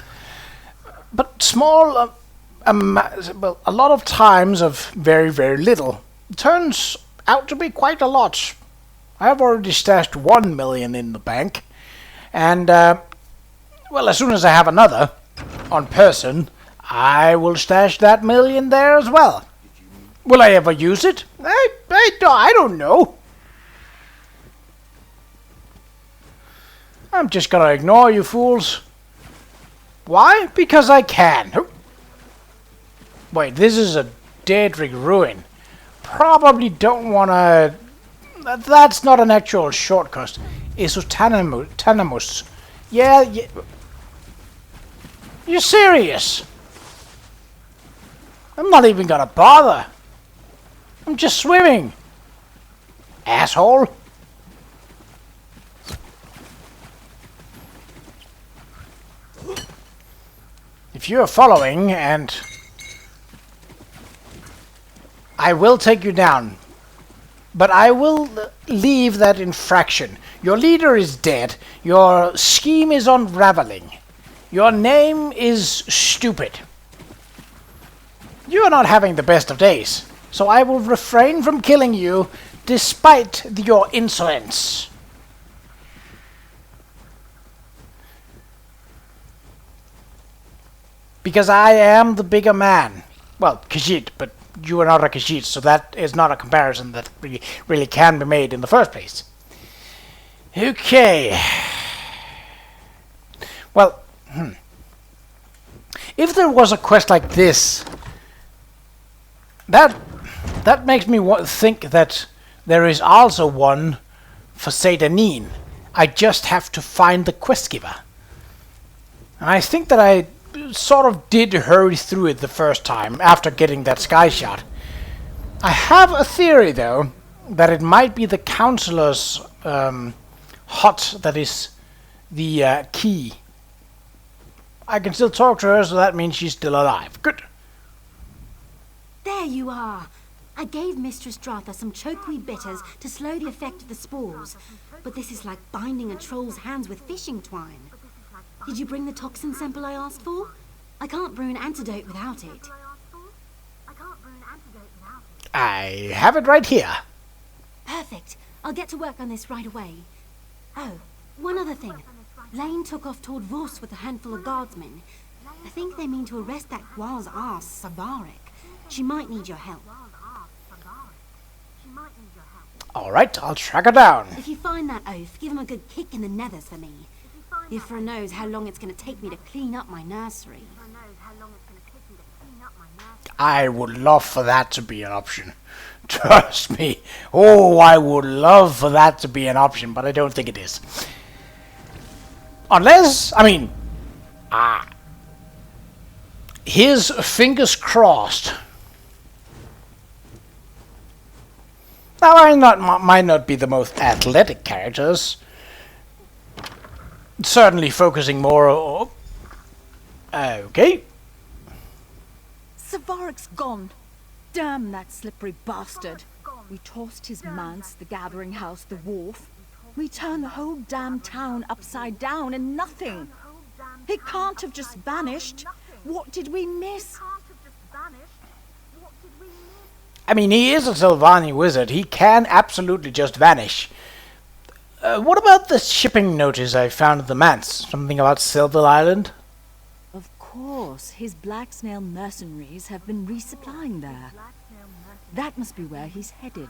But small, well, a lot of times of very, very little turns out to be quite a lot. I have already stashed 1 million in the bank, and well, as soon as I have another on person, I will stash that million there as well. Will I ever use it? I don't know. I'm just gonna ignore you fools. Why? Because I can. Wait, this is a Daedric ruin. Probably don't wanna... That's not an actual shortcut. Isotanamus. Yeah. You're serious? I'm not even gonna bother. I'm just swimming. Asshole. If you're following, and I will take you down, but I will leave that infraction. Your leader is dead. Your scheme is unraveling. Your name is stupid. You are not having the best of days, so I will refrain from killing you despite your insolence. Because I am the bigger man. Well, Khajiit, but you are not a Khajiit, so that is not a comparison that really can be made in the first place. Okay. Well, if there was a quest like this, that makes me think that there is also one for Satanin. I just have to find the quest giver. And I think that I sort of did hurry through it the first time after getting that sky shot. I have a theory, though, that it might be the counselor's hut that is the key. I can still talk to her, so that means she's still alive. Good. There you are. I gave Mistress Dratha some chokeweed bitters to slow the effect of the spores, but this is like binding a troll's hands with fishing twine. Did you bring the toxin sample I asked for? I can't brew an antidote without it. I have it right here. Perfect. I'll get to work on this right away. Oh, one other thing. Lane took off toward Vos with a handful of guardsmen. I think they mean to arrest that Qa'Rajh's ass, Qa'Rajh. She might need your help. Alright, I'll track her down. If you find that oaf, give him a good kick in the nethers for me. Ifra knows how long it's going to take me to clean up my nursery. I would love for that to be an option. Trust me. Oh, I would love for that to be an option, but I don't think it is. Unless, I mean, his fingers crossed. Now, I might not be the most athletic characters. Certainly focusing more on... Okay. Qa'Rajh's gone. Damn that slippery bastard. We tossed his manse, the gathering house, the wharf. We turned the whole damn town upside down and nothing. He can't have just vanished. What did we miss? I mean, he is a Sylvani wizard. He can absolutely just vanish. What about the shipping notice I found at the manse? Something about Silver Island? Of course, his black snail mercenaries have been resupplying there. That must be where he's headed.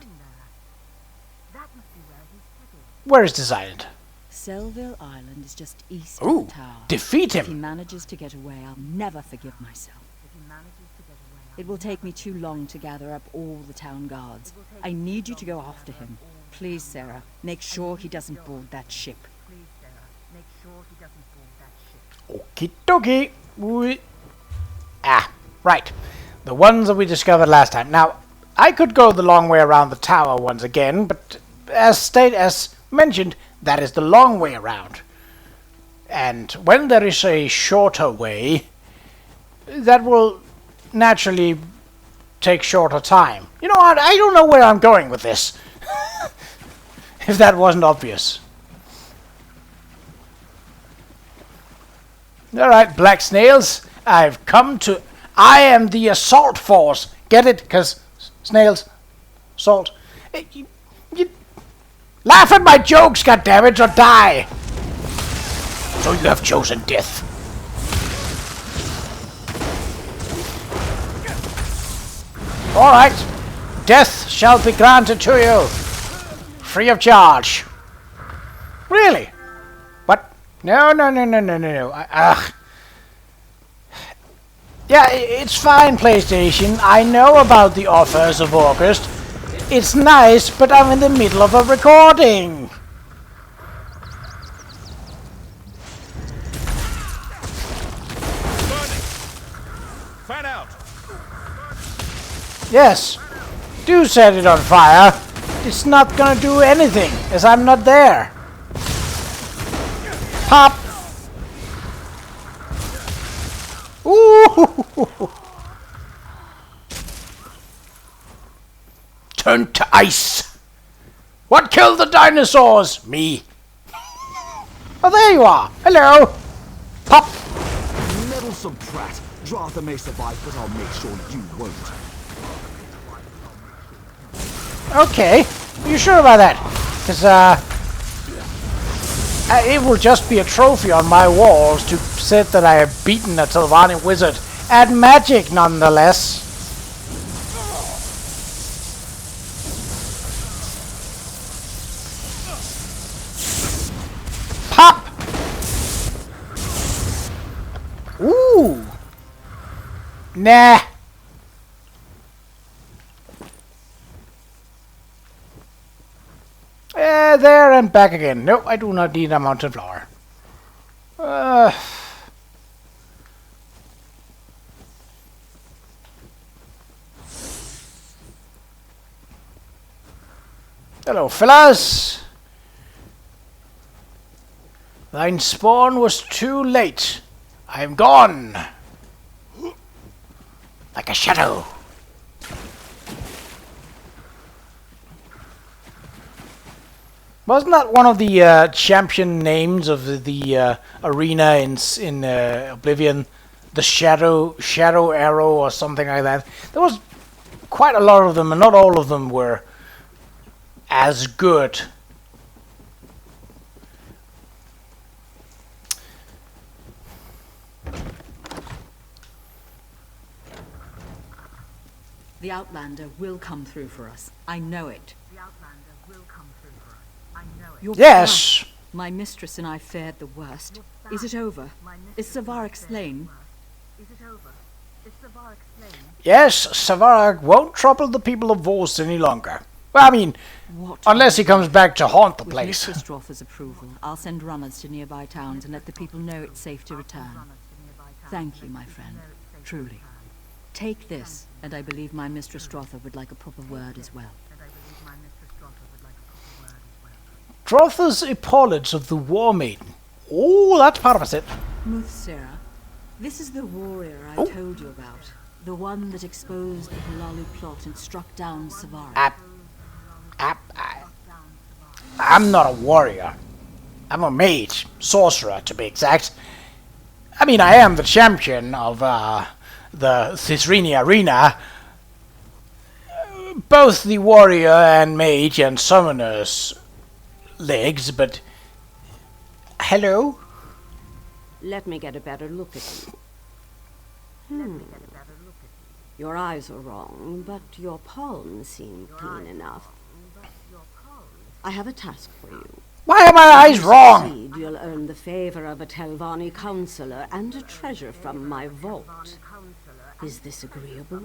Where is this island? Selville Island is just east Ooh, of the tower. defeat If he him! manages to get away, I'll never forgive myself. It will take me too long to gather up all the town guards. I need you to go after him. Please, Sarah, make sure he doesn't board that ship. Okie dokie. Right. The ones that we discovered last time. Now, I could go the long way around the tower once again, but as mentioned, that is the long way around. And when there is a shorter way, that will naturally take shorter time. You know what? I don't know where I'm going with this. If that wasn't obvious. Alright, black snails. I am the assault force. Get it? Because snails, salt. You laugh at my jokes, goddammit, or die. So you have chosen death. Alright. Death shall be granted to you. Free of charge. Really? What? No. Yeah, it's fine, PlayStation. I know about the offers of August. It's nice, but I'm in the middle of a recording. Fan out! Yes. Do set it on fire. It's not gonna do anything, as I'm not there. Pop! Ooh! Turn to ice! What killed the dinosaurs? Me. Oh, there you are. Hello. Pop! Meddlesome brat. Dratha may survive, but I'll make sure you won't. Okay. Are you sure about that? Because, it will just be a trophy on my walls to say that I have beaten a Sylvani wizard at magic, nonetheless. Pop! Ooh! Nah. There and back again. Nope, I do not need a mountain flower. Hello, fellas. Thine spawn was too late. I am gone. Like a shadow. Wasn't that one of the champion names of the arena in Oblivion? The Shadow Arrow or something like that. There was quite a lot of them, and not all of them were as good. The Outlander will come through for us. I know it. Your Yes. brother, my mistress and I fared the worst. Is it over? Is Qa'Rajh slain? Yes, Qa'Rajh won't trouble the people of Vorst any longer. Well, I mean, What? unless he comes back to haunt the With place. Mistress Drotha's approval, I'll send runners to nearby towns and let the people know it's safe to return. Thank you, my friend. Truly. Take this, and I believe my Mistress Drotha would like a proper word as well. Drotha's epaulets of the War Maiden. Oh, that's part of it. Muthsera, this is the warrior I told you about. The one that exposed the Halalu plot and struck down Qa'Rajh. I'm not a warrior. I'm a mage. Sorcerer, to be exact. I mean, I am the champion of the Thisrini Arena. both the warrior and mage and summoner's legs, but... Hello? Let me get a better look at you. Your eyes are wrong, but your palms seem clean enough. I have a task for you. Why are my eyes wrong? Succeed, you'll earn the favor of a Telvanni counselor and a treasure from my vault. Is this agreeable?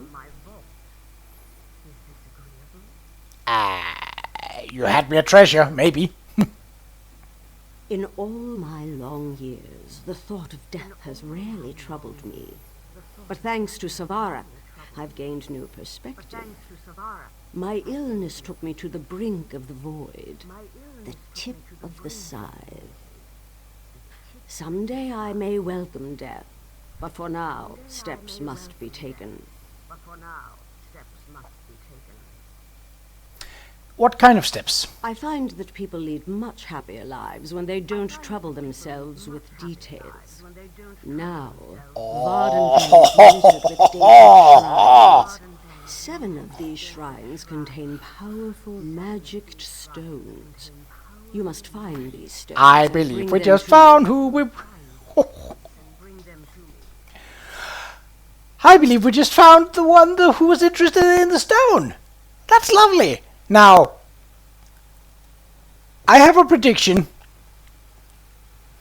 You had me a treasure, maybe. In all my long years, the thought of death has rarely troubled me. But thanks to Qa'Rajh, I've gained new perspective. My illness took me to the brink of the void, the tip of the scythe. Someday I may welcome death, but for now, steps must be taken. What kind of steps? I find that people lead much happier lives when they don't trouble themselves with details. Now, Vvardenfell is littered with dated shrines. 7 of these shrines contain powerful magicked stones. You must find these stones. I believe we just found who we... I believe we just found the one who was interested in the stone. That's lovely. Now, I have a prediction.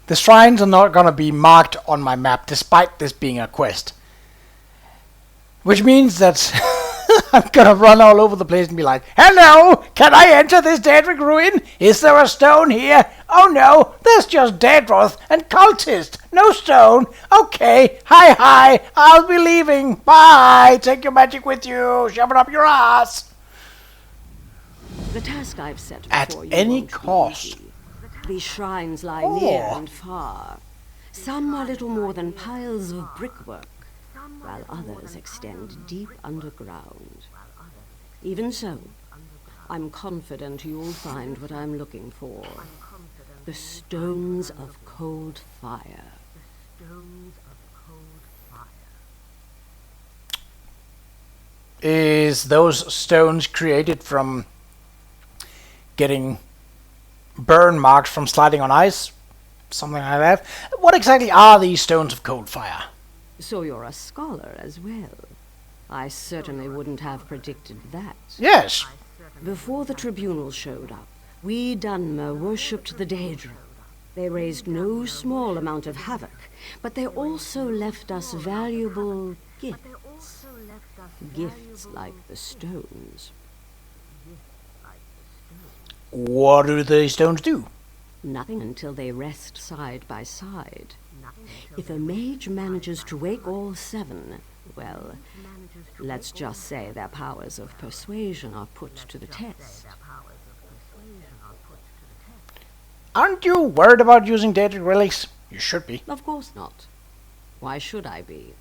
The shrines are not going to be marked on my map, despite this being a quest. Which means that I'm going to run all over the place and be like, hello, can I enter this Daedric ruin? Is there a stone here? Oh no, there's just Daedroth and cultist. No stone. Okay, hi, I'll be leaving. Bye, take your magic with you. Shove it up your ass. The task I've set At before you any won't be cost. easy. These shrines lie near and far. Some are little more than piles of brickwork, while others extend deep underground. Even so, I'm confident you'll find what I'm looking for. The stones of cold fire. Is those stones created from getting burn marks from sliding on ice? Something like that? What exactly are these stones of cold fire? So you're a scholar as well. I certainly wouldn't have predicted that. Yes. Before the tribunal showed up, we Dunmer worshipped the Daedra. They raised no small amount of havoc, but they also left us valuable gifts. Gifts like the stones. What do the stones do? Nothing until they rest side by side. If a mage manages to wake all 7, well, let's just say their powers of persuasion are put to the test. Aren't you worried about using Daedric relics? You should be. Of course not. Why should I be?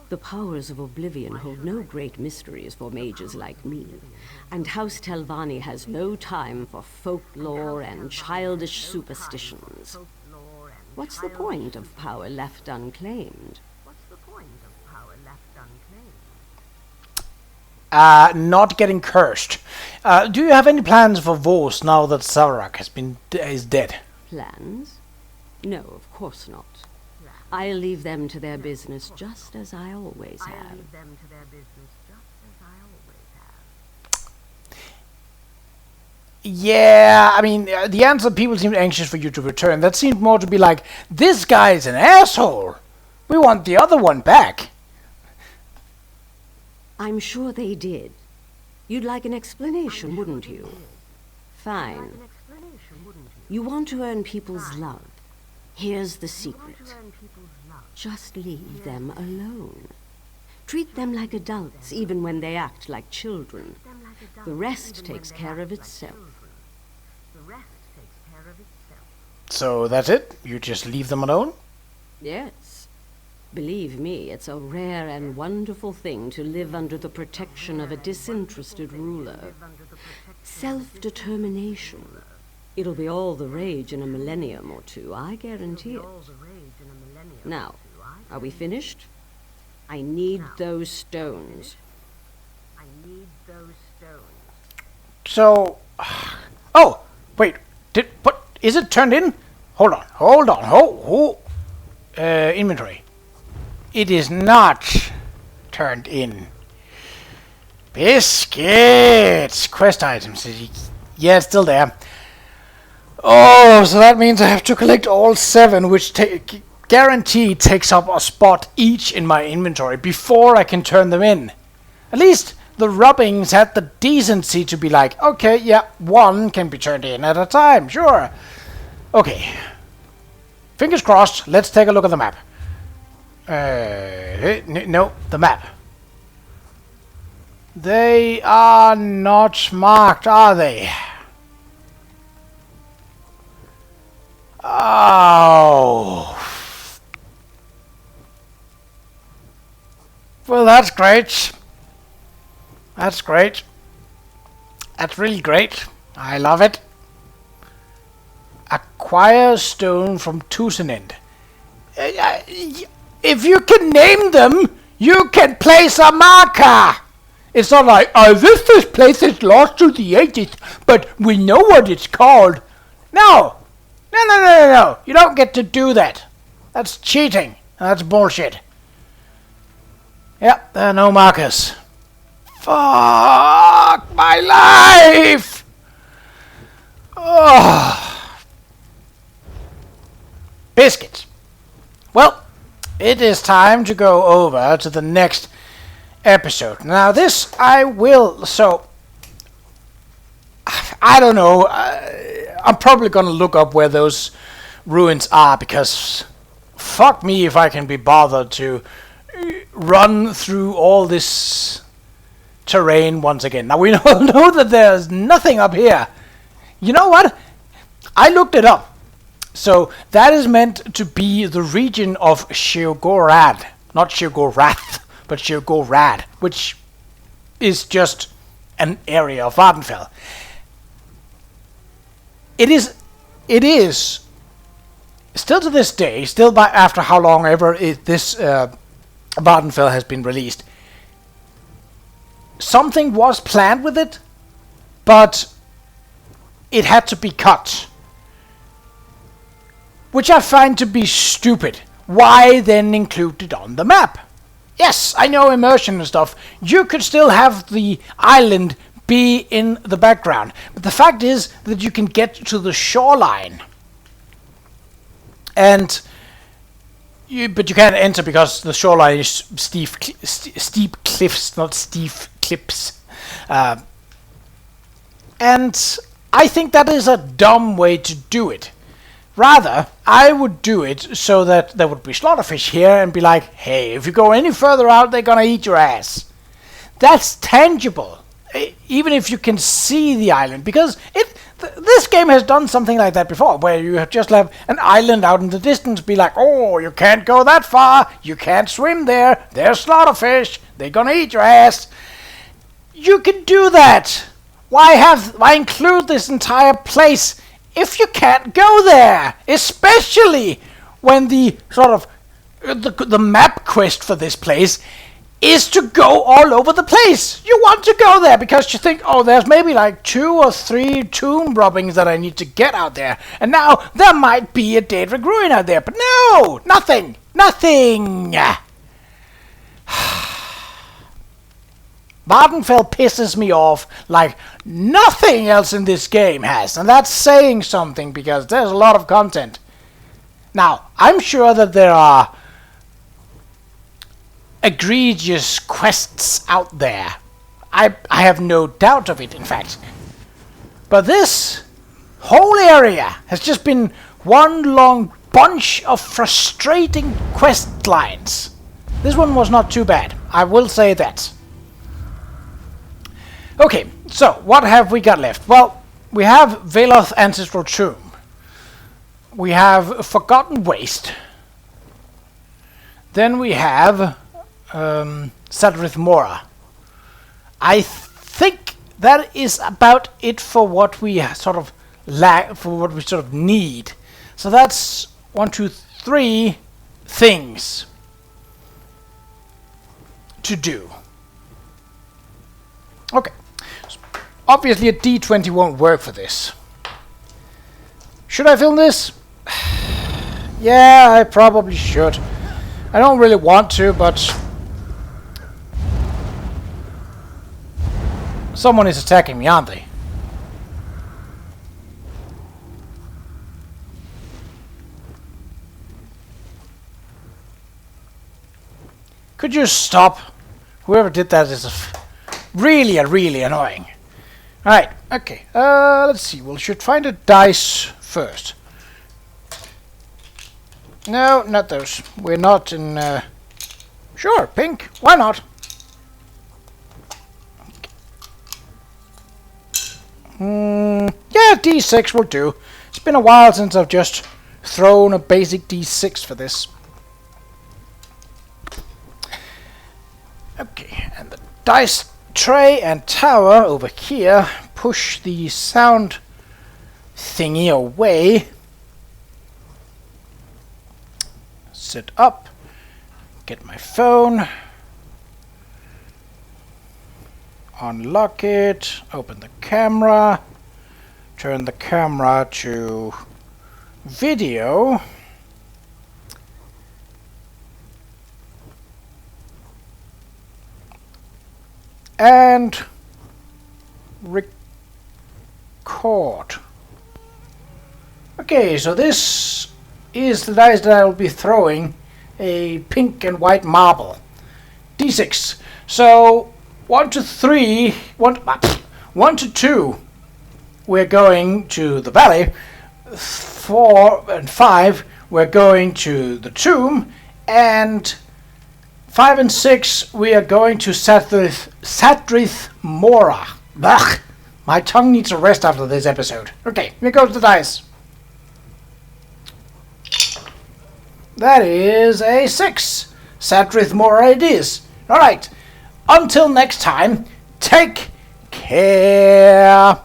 The powers of Oblivion hold no great mysteries for mages like me, and House Telvanni has no time for folklore and childish superstitions. What's the point of power left unclaimed? Not getting cursed. Do you have any plans for Vos now that Qa'Rajh is dead? Plans? No, of course not. I'll leave them to their business just as I always have. Yeah, I mean, the answer people seemed anxious for you to return. That seemed more to be like, this guy's an asshole. We want the other one back. I'm sure they did. You'd like an explanation, wouldn't you? Fine. You want to earn people's love. Here's the secret. Just leave them alone. Treat them like adults, even when they act like children. The rest takes care of itself. So that's it? You just leave them alone? Yes. Believe me, it's a rare and wonderful thing to live under the protection of a disinterested ruler. Self-determination. It'll be all the rage in a millennium or two, I guarantee it. Now, are we finished? I need those stones. So... Oh! Wait. What? Is it turned in? Hold on. Inventory. It is not turned in. Biscuits! Quest items. Yeah, it's still there. Oh, so that means I have to collect all 7, which guaranteed takes up a spot each in my inventory before I can turn them in. At least the rubbings had the decency to be like, okay, yeah, 1 can be turned in at a time, sure. Okay. Fingers crossed, let's take a look at the map. No, the map. They are not marked, are they? Oh. Well, that's great. That's great. That's really great. I love it. Acquire stone from Tusenend. If you can name them, you can place a marker. It's not like, oh, this place is lost to the ages, but we know what it's called. No. No. You don't get to do that. That's cheating. That's bullshit. Yep, there are no markers. Fuck my life! Oh. Biscuits. Well, it is time to go over to the next episode. Now this I will, so I don't know, I'm probably gonna look up where those ruins are, because fuck me if I can be bothered to run through all this terrain once again. Now we all know that there's nothing up here. You know what? I looked it up. So that is meant to be the region of Qa'Rajh, not Qa'Rajh, but Qa'Rajh, which is just an area of Vvardenfell. It is still to this day, still by after how long ever this Vvardenfell has been released. Something was planned with it, but it had to be cut. Which I find to be stupid. Why then include it on the map? Yes, I know immersion and stuff. You could still have the island be in the background. But the fact is that you can get to the shoreline. But you can't enter because the shoreline is steep cliffs, not steep cliffs. And I think that is a dumb way to do it. Rather, I would do it so that there would be slaughterfish here and be like, hey, if you go any further out, they're gonna eat your ass. That's tangible, even if you can see the island, because this game has done something like that before, where you just have an island out in the distance, be like, oh, you can't go that far, you can't swim there, there's slaughterfish, they're gonna eat your ass. You can do that. Why include this entire place if you can't go there? Especially when the sort of the map quest for this place is to go all over the place. You want to go there because you think, oh, there's maybe like 2 or 3 tomb robbings that I need to get out there, and now there might be a Daedric ruin out there, but no, nothing. Vvardenfell pisses me off like nothing else in this game has, and that's saying something because there's a lot of content. Now, I'm sure that there are egregious quests out there. I have no doubt of it, in fact. But this whole area has just been one long bunch of frustrating quest lines. This one was not too bad, I will say that. Okay, so what have we got left? Well, we have Veloth Ancestral Tomb. We have Forgotten Waste. Then we have Sadrith Mora. I think that is about it for what we sort of lack, for what we sort of need. So that's 1, 2, 3 things to do. Okay. obviously a D20 won't work for this. Should I film this? Yeah, I probably should. I don't really want to, but someone is attacking me, aren't they? Could you stop? Whoever did that is really annoying. Alright, okay. Let's see. We should find a dice first. No, not those. We're not in... Sure, pink. Why not? Yeah, D6 will do. It's been a while since I've just thrown a basic D6 for this. Okay, and the dice tray and tower over here. Push the sound thingy away. Sit up. Get my phone. Unlock it. Open the camera. Turn the camera to video. And record. Okay, so this is the dice that I will be throwing, a pink and white marble. D6. So 1 to 3, 1 to 2, we're going to the valley. 4 and 5, we're going to the tomb, and 5 and 6, we are going to Sadrith Mora. Ugh, my tongue needs a rest after this episode. Okay, here goes the dice. That is a 6. Sadrith Mora it is. Alright, until next time, take care.